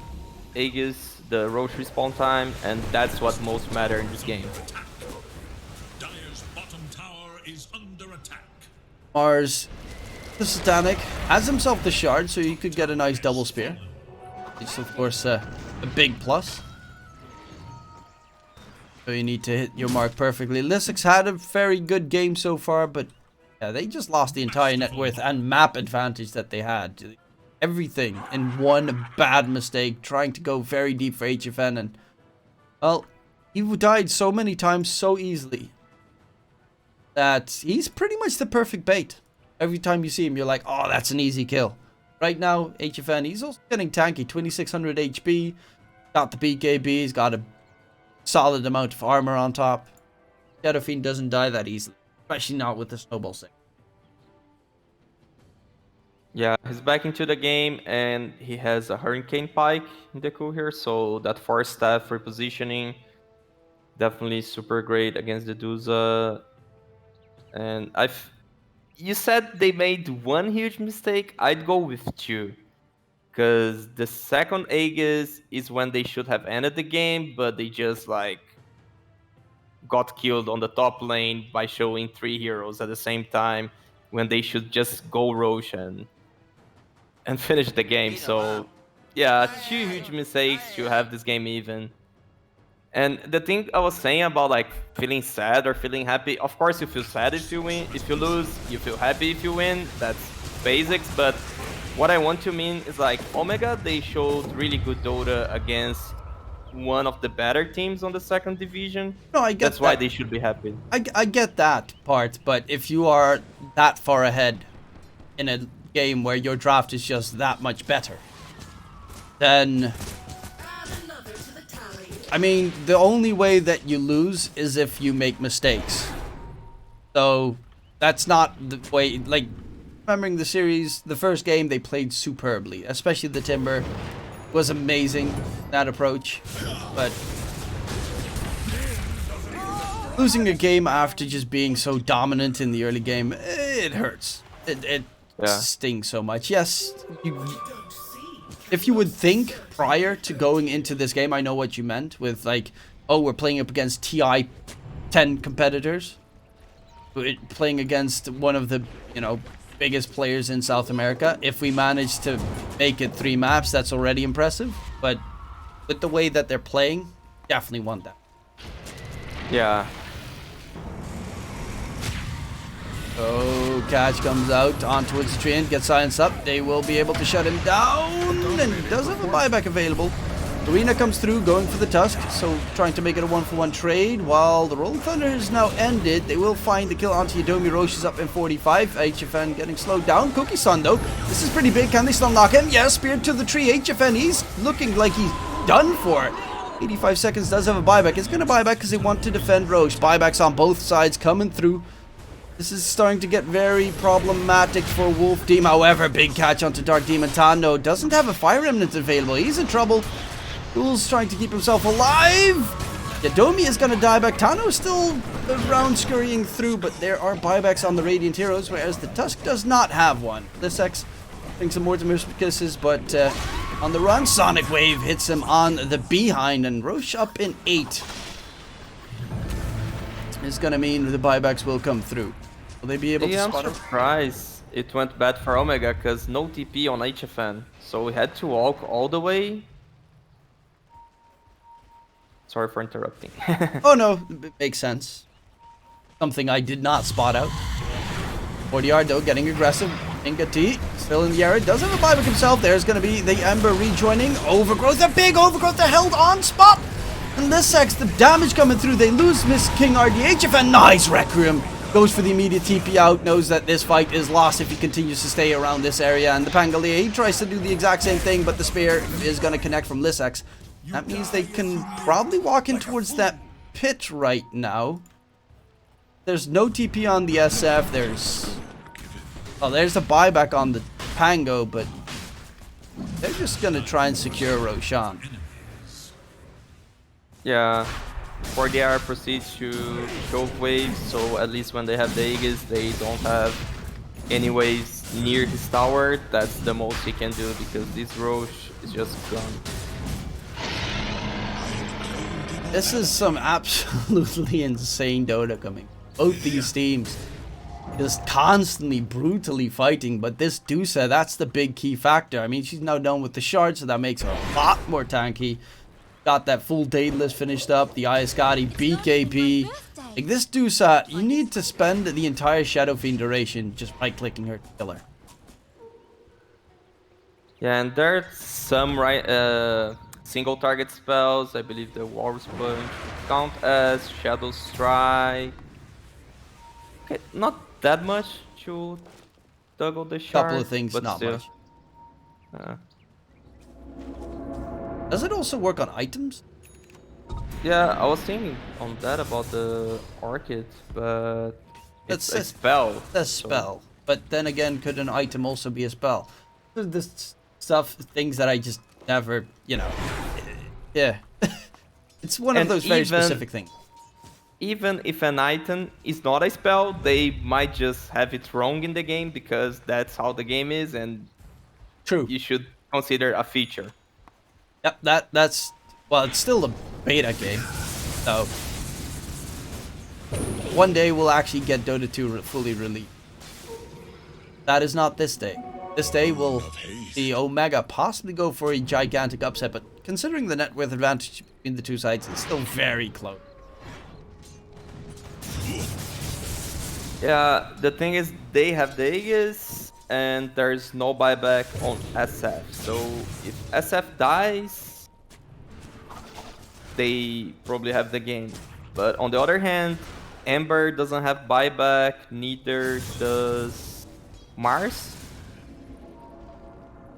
Aegis, the Roche respawn time, and that's what most matter in this game. Dire's bottom tower is under attack. Mars, the Satanic, has himself the shard, so you could get a nice double spear. It's of course a big plus. So you need to hit your mark perfectly. Lysix had a very good game so far, but yeah, they just lost the entire net worth and map advantage that they had. Everything in one bad mistake, trying to go very deep for HFN, and well, he died so many times so easily that he's pretty much the perfect bait. Every time you see him, you're like, oh, that's an easy kill. Right now, HFN, he's also getting tanky, 2600 HP, got the BKB, he's got a solid amount of armor on top. Shadow Fiend doesn't die that easily, especially not with the snowball stick. Yeah, he's back into the game, and he has a Hurricane Pike in the coup here, so that Force Staff repositioning, definitely super great against the Dusa. And you said they made one huge mistake, I'd go with two. Because the second Aegis is when they should have ended the game, but they just like got killed on the top lane by showing 3 heroes at the same time, when they should just go Roche and finish the game. So yeah, 2 huge mistakes to have this game even. And the thing I was saying about like feeling sad or feeling happy, of course you feel sad if you win, if you lose, you feel happy if you win, that's basics. But what I want to mean is like Omega, they showed really good Dota against one of the better teams on the 2nd division. No, I get that's why they should be happy. I get that part, but if you are that far ahead in a game where your draft is just that much better, then I mean, the only way that you lose is if you make mistakes. So that's not the way. Like, remembering the series, the first game they played superbly, especially the Timber was amazing, that approach. But losing a game after just being so dominant in the early game, it hurts. It stings so much. Yes, if you would think prior to going into this game, I know what you meant with like, oh, we're playing up against TI 10 competitors. We're playing against one of the, you know, biggest players in South America. If we manage to make it 3 maps, that's already impressive. But with the way that they're playing, definitely want that. Yeah. Oh, Catch comes out onto its train, gets silenced up. They will be able to shut him down, and he does have a buyback available. Arena comes through, going for the Tusk, so trying to make it a 1-for-1 trade. While the Rolling Thunder is now ended, they will find the kill onto Yadomi. Roche is up in 45. HFN getting slowed down. Cookie Sun, though, this is pretty big. Can they still knock him? Yes, spear to the tree. HFN, he's looking like he's done for. 85 seconds, does have a buyback. It's going to buy back because they want to defend Roche. Buybacks on both sides coming through. This is starting to get very problematic for Wolf Team. However, big catch onto Dark Demon. Tano doesn't have a Fire Remnant available. He's in trouble. Ghoul's trying to keep himself alive. Yadomi is going to die back. Tano is still around scurrying through, but there are buybacks on the Radiant Heroes, whereas the Tusk does not have one. This X having some more Demiscusses, but on the run. Sonic Wave hits him on the behind, and Roche up in 8. It's gonna mean the buybacks will come through. Will they be able to I'm spot it? surprised it went bad for Omega because no TP on HFN, so we had to walk all the way. Sorry for interrupting. Oh no, it makes sense. Something I did not spot out. 40R though, getting aggressive. Inga T, still in the area, does have a buyback himself. There's going to be the Ember rejoining. Overgrowth, a big Overgrowth, they're held on spot. And Lissex, the damage coming through. They lose Miss King RDHF, and nice Requiem. Goes for the immediate TP out, knows that this fight is lost if he continues to stay around this area. And the Pangolier, he tries to do the exact same thing, but the spear is going to connect from Lissex. That means they can probably walk in towards that pit right now. There's no TP on the SF. There's a buyback on the Pango, but they're just gonna try and secure Roshan. Yeah, 4DR proceeds to Shockwave, so at least when they have the Aegis, they don't have any waves near his tower. That's the most he can do because this Roche is just gone. This is some absolutely insane Dota coming. Both these teams just constantly brutally fighting, but this Dusa, that's the big key factor. I mean, she's now done with the shard, so that makes her a lot more tanky. Got that full Daedalus finished up, the Iascati, BKB. Like this Dusa, you need to spend the entire Shadow Fiend duration just right-clicking her to kill her. Yeah, and there's some single target spells. I believe the Walrus Punch count as Shadow Strike. Okay, not that much to toggle the shard. Couple of things, but not still. much. Does it also work on items? Yeah, I was thinking on that about the Orchid, but it's a spell. A spell. But then again, could an item also be a spell? This stuff, things that I just never, you know. Yeah. It's one of those very specific things. Even if an item is not a spell, they might just have it wrong in the game because that's how the game is, and true, you should consider a feature. Yep, that's well, it's still a beta game, so one day we'll actually get Dota 2 fully released. That is not this day. This day will see Omega possibly go for a gigantic upset, but considering the net worth advantage between the two sides, it's still very close. Yeah, the thing is, they have the Aegis, and there's no buyback on SF. So if SF dies, they probably have the game. But on the other hand, Ember doesn't have buyback, neither does Mars.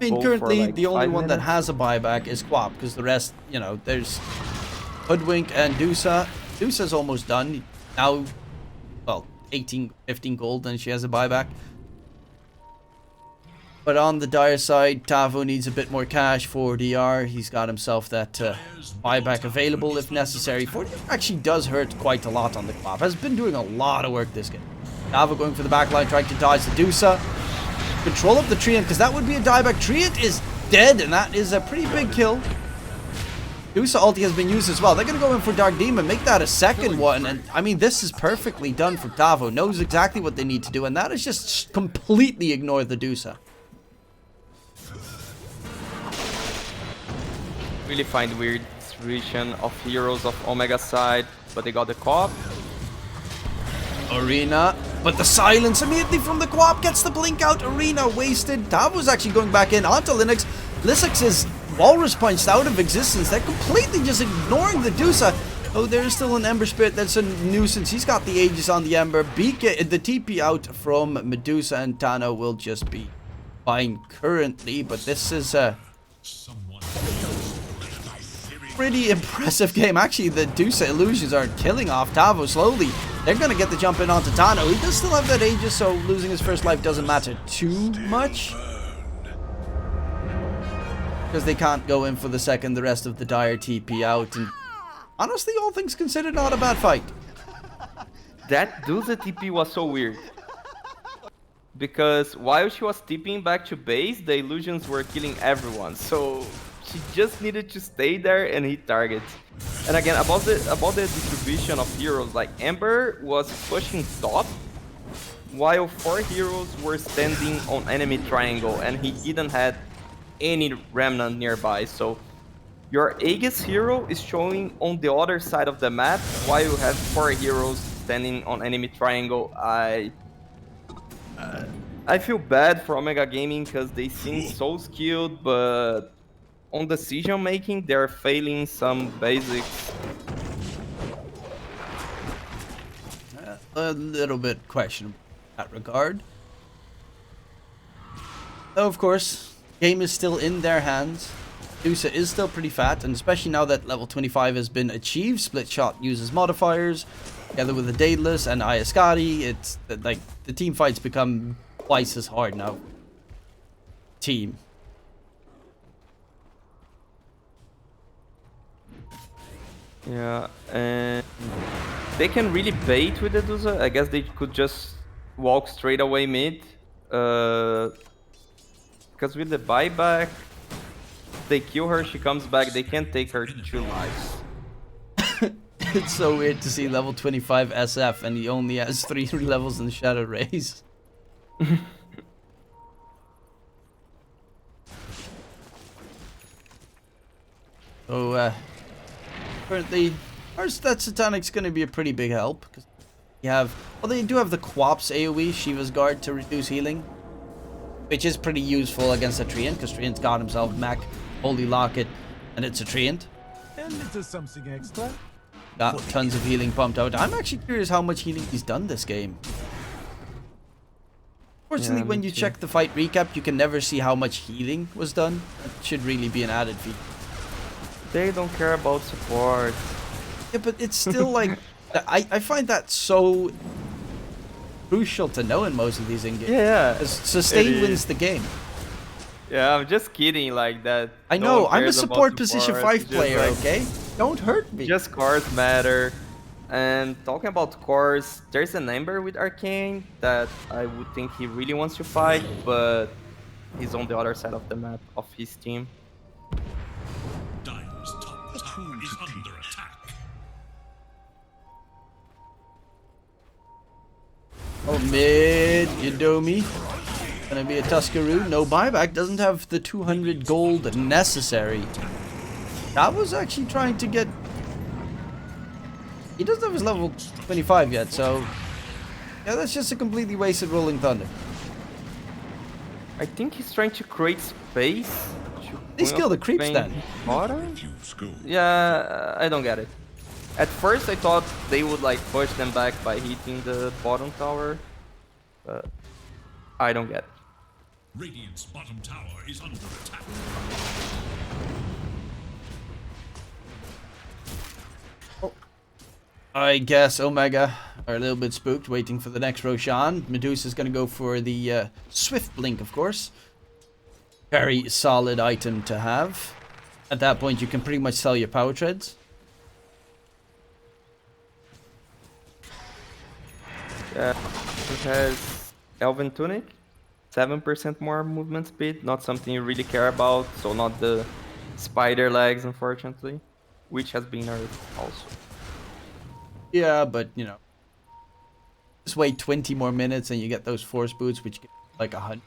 I mean, currently the only one that has a buyback is Quap, because the rest, you know, there's Hoodwink and Dusa. Dusa's almost done. Now, well, 15 gold, and she has a buyback. But on the Dire side, Tavo needs a bit more cash for DR. He's got himself that buyback available if necessary. 40 actually does hurt quite a lot on the Quap. Has been doing a lot of work this game. Tavo going for the backline, trying to dodge the Dusa. Control up the Treant, because that would be a dieback. Treant is dead, and that is a pretty big kill. Dusa ulti has been used as well. They're going to go in for Dark Demon, make that a second one. And I mean, this is perfectly done for Tavo. Knows exactly what they need to do, and that is just completely ignore the Dusa. Really find weird distribution of heroes of Omega side, but they got the co-op. Arena, but the silence immediately from the co-op gets the blink out. Arena wasted. Tavo's actually going back in onto Linux. Lissex is Walrus punched out of existence. They're completely just ignoring the Dusa. Oh, there's still an Ember Spirit that's a nuisance. He's got the Aegis on the Ember. BK, the TP out from Medusa, and Tano will just be fine currently, but this is a pretty impressive game. Actually, the Dusa illusions are killing off Tavo slowly. They're going to get the jump in onto Tano. He does still have that Aegis, so losing his first life doesn't matter too much, because they can't go in for the second. The rest of the Dire TP out, and honestly, all things considered, not a bad fight. That Dusa TP was so weird. because while she was tipping back to base, the illusions were killing everyone. So she just needed to stay there and hit targets. And again, about the distribution of heroes, like Ember was pushing top, while 4 heroes were standing on enemy triangle, and he didn't have any remnant nearby. So your Aegis hero is showing on the other side of the map, while you have 4 heroes standing on enemy triangle. I feel bad for Omega Gaming because they seem so skilled, but on decision making, they're failing some basics. A little bit questionable in that regard. Though, of course, game is still in their hands. Medusa is still pretty fat, and especially now that level 25 has been achieved, Split Shot uses modifiers, together with the Daedalus and Ayaskati, it's like the team fights become twice as hard now. Team. Yeah, and they can really bait with Medusa. I guess they could just walk straight away mid. Because with the buyback, they kill her, she comes back, they can't take her 2 lives. It's so weird to see level 25 SF and he only has 3 levels in Shadow Rays. So, currently, our stat Satanic's going to be a pretty big help. Because you have, well, they do have the Quops AoE, Shiva's Guard, to reduce healing. Which is pretty useful against a Treant, because Treant's got himself Mech, Holy Locket, and it's a Treant. A little something extra. Got tons of healing pumped out. I'm actually curious how much healing he's done this game. Fortunately, when you check the fight recap, you can never see how much healing was done. That should really be an added feature. They don't care about support. Yeah, but it's still like... I find that so crucial to know in most of these in-games. Yeah, Sustain wins the game. Yeah, I'm just kidding like that. I know, one I'm a cares support about position support, 5 just player, like- okay? Don't hurt me. Just cores matter. And talking about cores, there's an Ember with Arcane that I would think he really wants to fight, but he's on the other side of the map of his team. Dire's top tower is under attack. Oh, mid, Yadomi. Gonna be a Tuskaroo. No buyback. Doesn't have the 200 gold necessary. That was actually trying to get... He doesn't have his level 25 yet, so... Yeah, that's just a completely wasted Rolling Thunder. I think he's trying to create space. They skill the creeps then. Refuse go. Yeah, I don't get it. At first I thought they would like push them back by hitting the bottom tower, but I don't get it. Radiant's bottom tower is under attack. I guess Omega are a little bit spooked, waiting for the next Roshan. Medusa's gonna go for the Swift Blink, of course. Very solid item to have. At that point, you can pretty much sell your power treads. Yeah, it has Elven Tunic, 7% more movement speed, not something you really care about, so not the spider legs, unfortunately, which has been nerfed also. Yeah, but, you know. Just wait 20 more minutes and you get those Force Boots, which get like 100.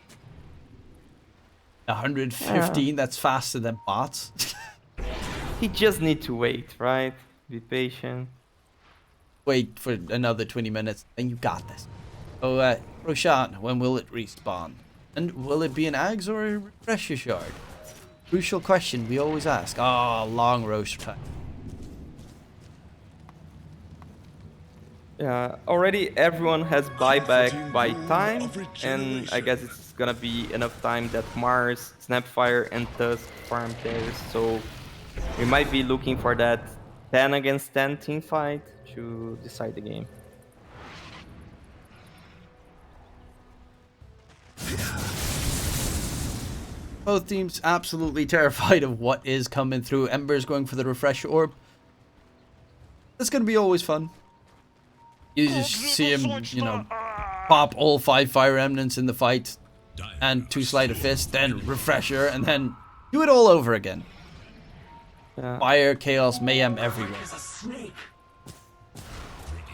115, yeah. That's faster than bots. You just need to wait, right? Be patient. Wait for another 20 minutes, and you got this. Oh, Roshan, when will it respawn? And will it be an Ags or a Refresher Shard? Crucial question we always ask. Oh, long roast time. Yeah, already everyone has buyback by time, and I guess it's gonna be enough time that Mars, Snapfire, and Tusk farm theirs, so we might be looking for that 10 against 10 team fight to decide the game. Both teams absolutely terrified of what is coming through. Ember's going for the Refresh Orb. That's gonna be always fun. You just see him, you know, pop all 5 Fire Remnants in the fight, and 2 Sleight of Fist, then Refresher, and then do it all over again. Yeah. Fire, Chaos, Mayhem everywhere.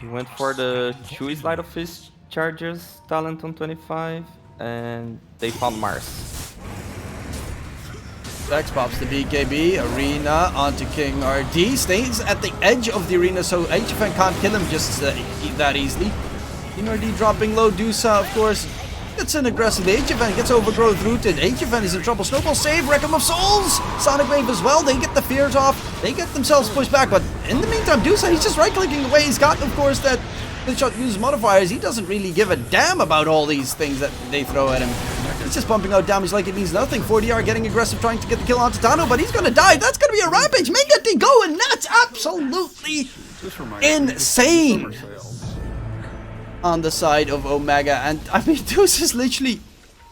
He went for the 2 Sleight of Fist charges talent on 25, and they found Mars. X pops the BKB, Arena onto King RD, stays at the edge of the arena so HFN can't kill him just that easily. King RD dropping low, Dusa of course gets in aggressively, HFN gets overgrowth rooted, HFN is in trouble, Snowball save, Requiem of Souls, Sonic Wave as well, they get the fears off, they get themselves pushed back, but in the meantime Dusa, he's just right clicking away, he's got of course that shot uses modifiers, he doesn't really give a damn about all these things that they throw at him. He's just pumping out damage like it means nothing. 40R getting aggressive, trying to get the kill on Titano, but he's gonna die. That's gonna be a rampage. Mingati going nuts. Absolutely insane on the side of Omega. And I mean, Deuce is literally.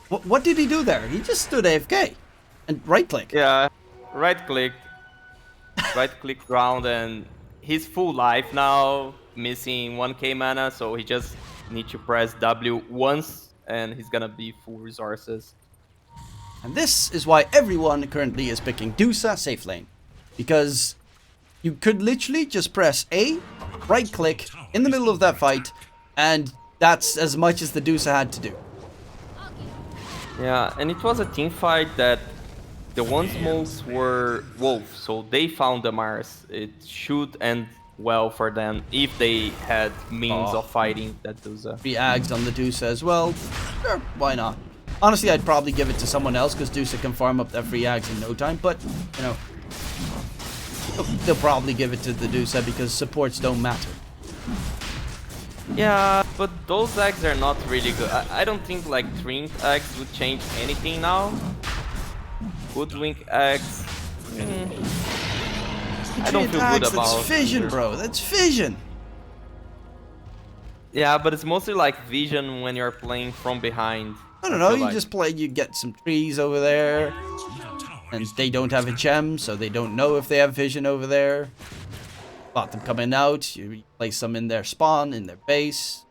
What did he do there? He just stood AFK and right click. Yeah, right click round, and he's full life now, missing 1k mana, so he just needs to press W once. And he's gonna be full resources. And this is why everyone currently is picking Dusa safe lane. Because you could literally just press A, right click, in the middle of that fight, and that's as much as the Dusa had to do. Yeah, and it was a team fight that the one smokes were Wolf, so they found the Mars. It should end well for them if they had means of fighting that Dusa. 3 Ags on the Dusa as well. Sure, why not? Honestly, I'd probably give it to someone else because Dusa can farm up that 3 Ags in no time, but, you know, they'll probably give it to the Dusa because supports don't matter. Yeah, but those eggs are not really good. I don't think like Drink eggs would change anything now. Hoodwink eggs. I don't feel good about. That's vision, bro. That's vision. Yeah, but it's mostly like vision when you're playing from behind. I don't know. You just play. You get some trees over there, and they don't have a gem, so they don't know if they have vision over there. Spot them coming out. You place them in their spawn, in their base.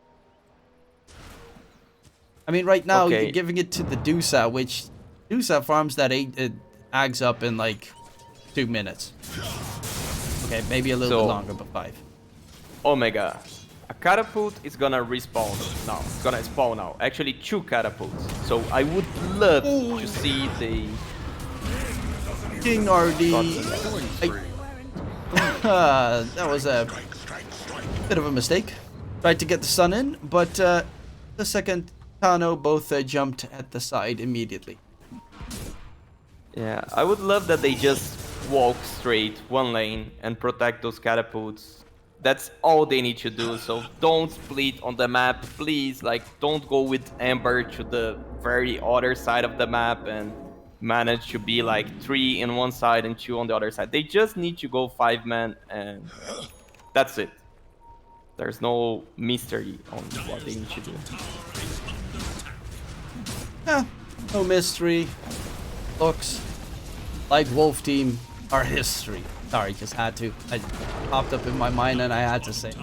I mean, right now you're giving it to the Dusa, which Dusa farms that 8 Ags up in like 2 minutes. Okay, maybe a little bit longer, but 5. Omega. A catapult is gonna respawn now. It's gonna spawn now. Actually, 2 catapults. So I would love to see the King RD. That was a bit of a mistake. Tried to get the sun in, but the second Tano both jumped at the side immediately. Yeah, I would love that they just walk straight one lane and protect those catapults. That's all they need to do, so don't split on the map, please. Like, don't go with Ember to the very other side of the map and manage to be like 3 in one side and 2 on the other side. They just need to go 5-man and that's it. There's no mystery on what they need to do. Yeah, no mystery. Looks like Wolf Team are history. Sorry, just had to. I popped up in my mind and I had to say.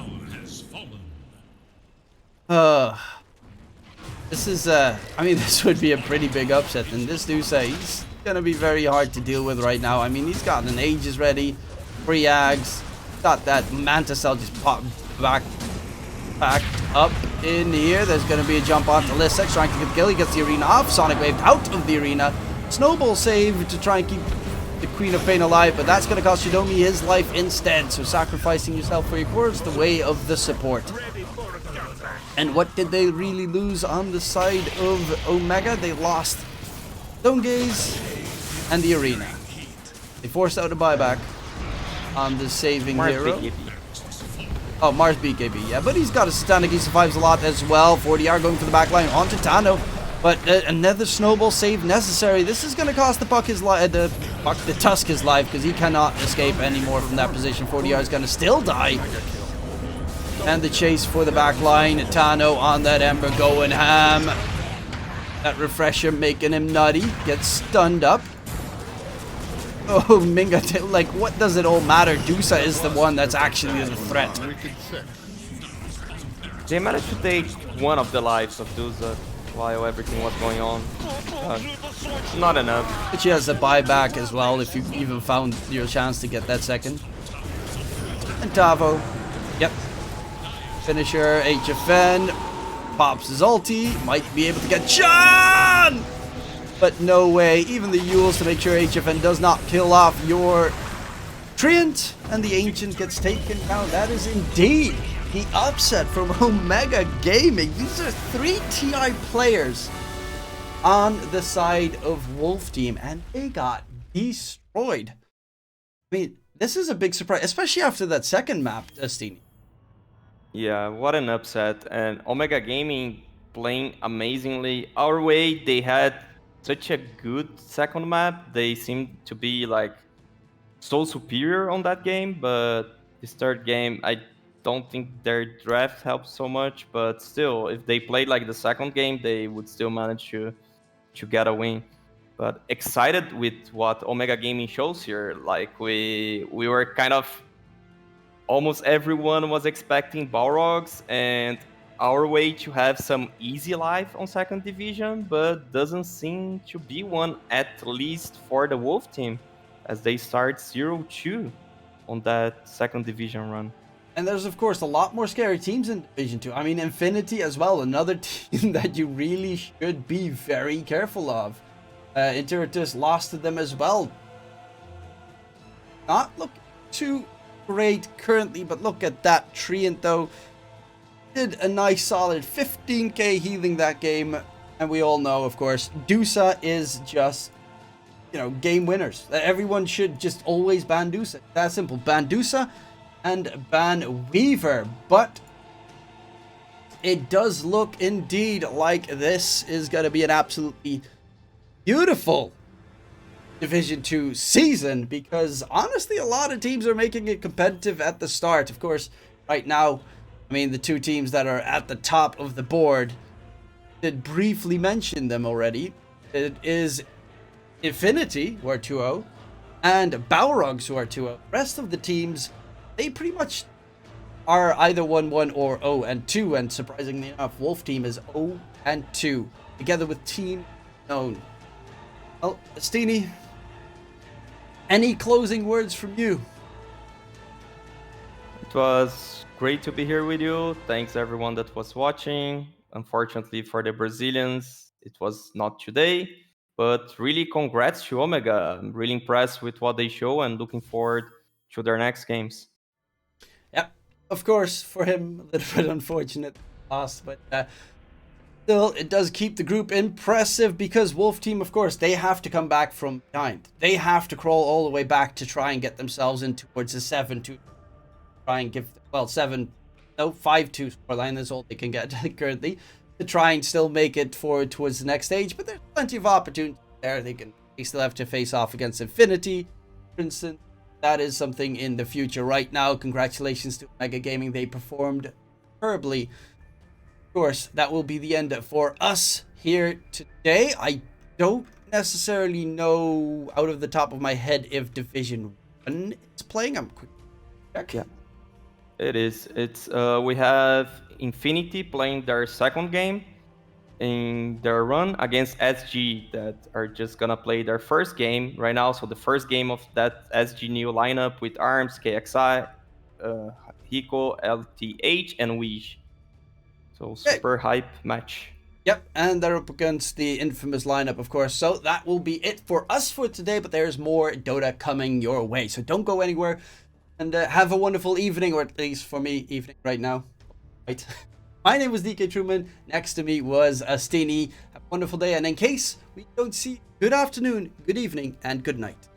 This is I mean, this would be a pretty big upset, and this Dusa, he's gonna be very hard to deal with right now. I mean, he's got an Aegis ready, 3 Ags, got that Manta Cell just popped back up in here. There's gonna be a jump onto Lissex trying to get the kill. He gets the arena off, Sonic Wave out of the arena. Snowball save to try and keep the Queen of Pain alive, but that's going to cost Shidomi his life instead. So sacrificing yourself for your core is the way of the support. And what did they really lose on the side of Omega? They lost Stone Gaze and the arena. They forced out a buyback on the saving hero. BKB. Oh, Mars BKB, yeah, but he's got a Satanic, he survives a lot as well. 40R going for the back line onto Tano. But another snowball save necessary. This is going to cost the Puck his life, the Tusk his life, because he cannot escape anymore from that position. 40R is going to still die. And the chase for the back line. Tano on that Ember going ham. That refresher making him nutty. Gets stunned up. Oh, Minga, like, what does it all matter? Dusa is the one that's actually the threat. They managed to take one of the lives of Duza while everything was going on. Not enough. But she has a buyback as well if you even found your chance to get that second. And Tavo. Yep. Finisher, HFN. Pops his ulti. Might be able to get John! But no way. Even the Yules to make sure HFN does not kill off your Treant. And the Ancient gets taken down. That is indeed the upset from Omega Gaming. These are 3 TI players on the side of Wolf Team, and they got destroyed. I mean, this is a big surprise, especially after that second map, Astini. Yeah, what an upset. And Omega Gaming playing amazingly. Our way, they had such a good second map. They seemed to be like so superior on that game, but this third game, I don't think their draft helped so much, but still, if they played like the second game, they would still manage to get a win. But excited with what Omega Gaming shows here. Like we were kind of, almost everyone was expecting Balrogs and our way to have some easy life on second division, but doesn't seem to be one, at least for the Wolf Team, as they start 0-2 on that second division run. And there's, of course, a lot more scary teams in Division 2. I mean, Infinity as well, another team that you really should be very careful of. Interitus lost to them as well. Not looking too great currently, but look at that. Treant, though, did a nice solid 15k healing that game. And we all know, of course, Dusa is just, you know, game winners. Everyone should just always ban Dusa. That simple. Ban Dusa and ban Weaver, but it does look indeed like this is going to be an absolutely beautiful Division 2 season, because honestly a lot of teams are making it competitive at the start. Of course, right now, I mean, the 2 teams that are at the top of the board, did briefly mention them already. It is Infinity, who are 2-0, and Balrogs, who are 2-0. The rest of the teams, they pretty much are either 1-1 or 0-2, and surprisingly enough, Wolf Team is 0-2, together with Team Known. Well, Astini, any closing words from you? It was great to be here with you. Thanks everyone that was watching. Unfortunately for the Brazilians, it was not today, but really congrats to Omega. I'm really impressed with what they show and looking forward to their next games. Yep, of course, for him, a little bit unfortunate loss, but still, it does keep the group impressive, because Wolf Team, of course, they have to come back from behind. They have to crawl all the way back to try and get themselves in towards the 7-2. Try and give, well, 5-2 scoreline is all they can get currently, to try and still make it forward towards the next stage. But there's plenty of opportunity there. They still have to face off against Infinity, for instance. That is something in the future. Right now, congratulations to Omega Gaming. They performed terribly. Of course, that will be the end for us here today. I don't necessarily know out of the top of my head if Division 1 is playing. I'm quick check. Yeah, it is. It's we have Infinity playing their second game in their run against SG, that are just gonna play their first game right now. So the first game of that SG new lineup with ARMS, KXI, Hiko, LTH, and Weege. So super hype match. Yep, and they're up against the infamous lineup, of course. So that will be it for us for today, but there's more Dota coming your way. So don't go anywhere, and have a wonderful evening, or at least for me, evening right now. Right. My name was DkTruman. Next to me was Astini. Have a wonderful day, and in case we don't see, good afternoon, good evening, and good night.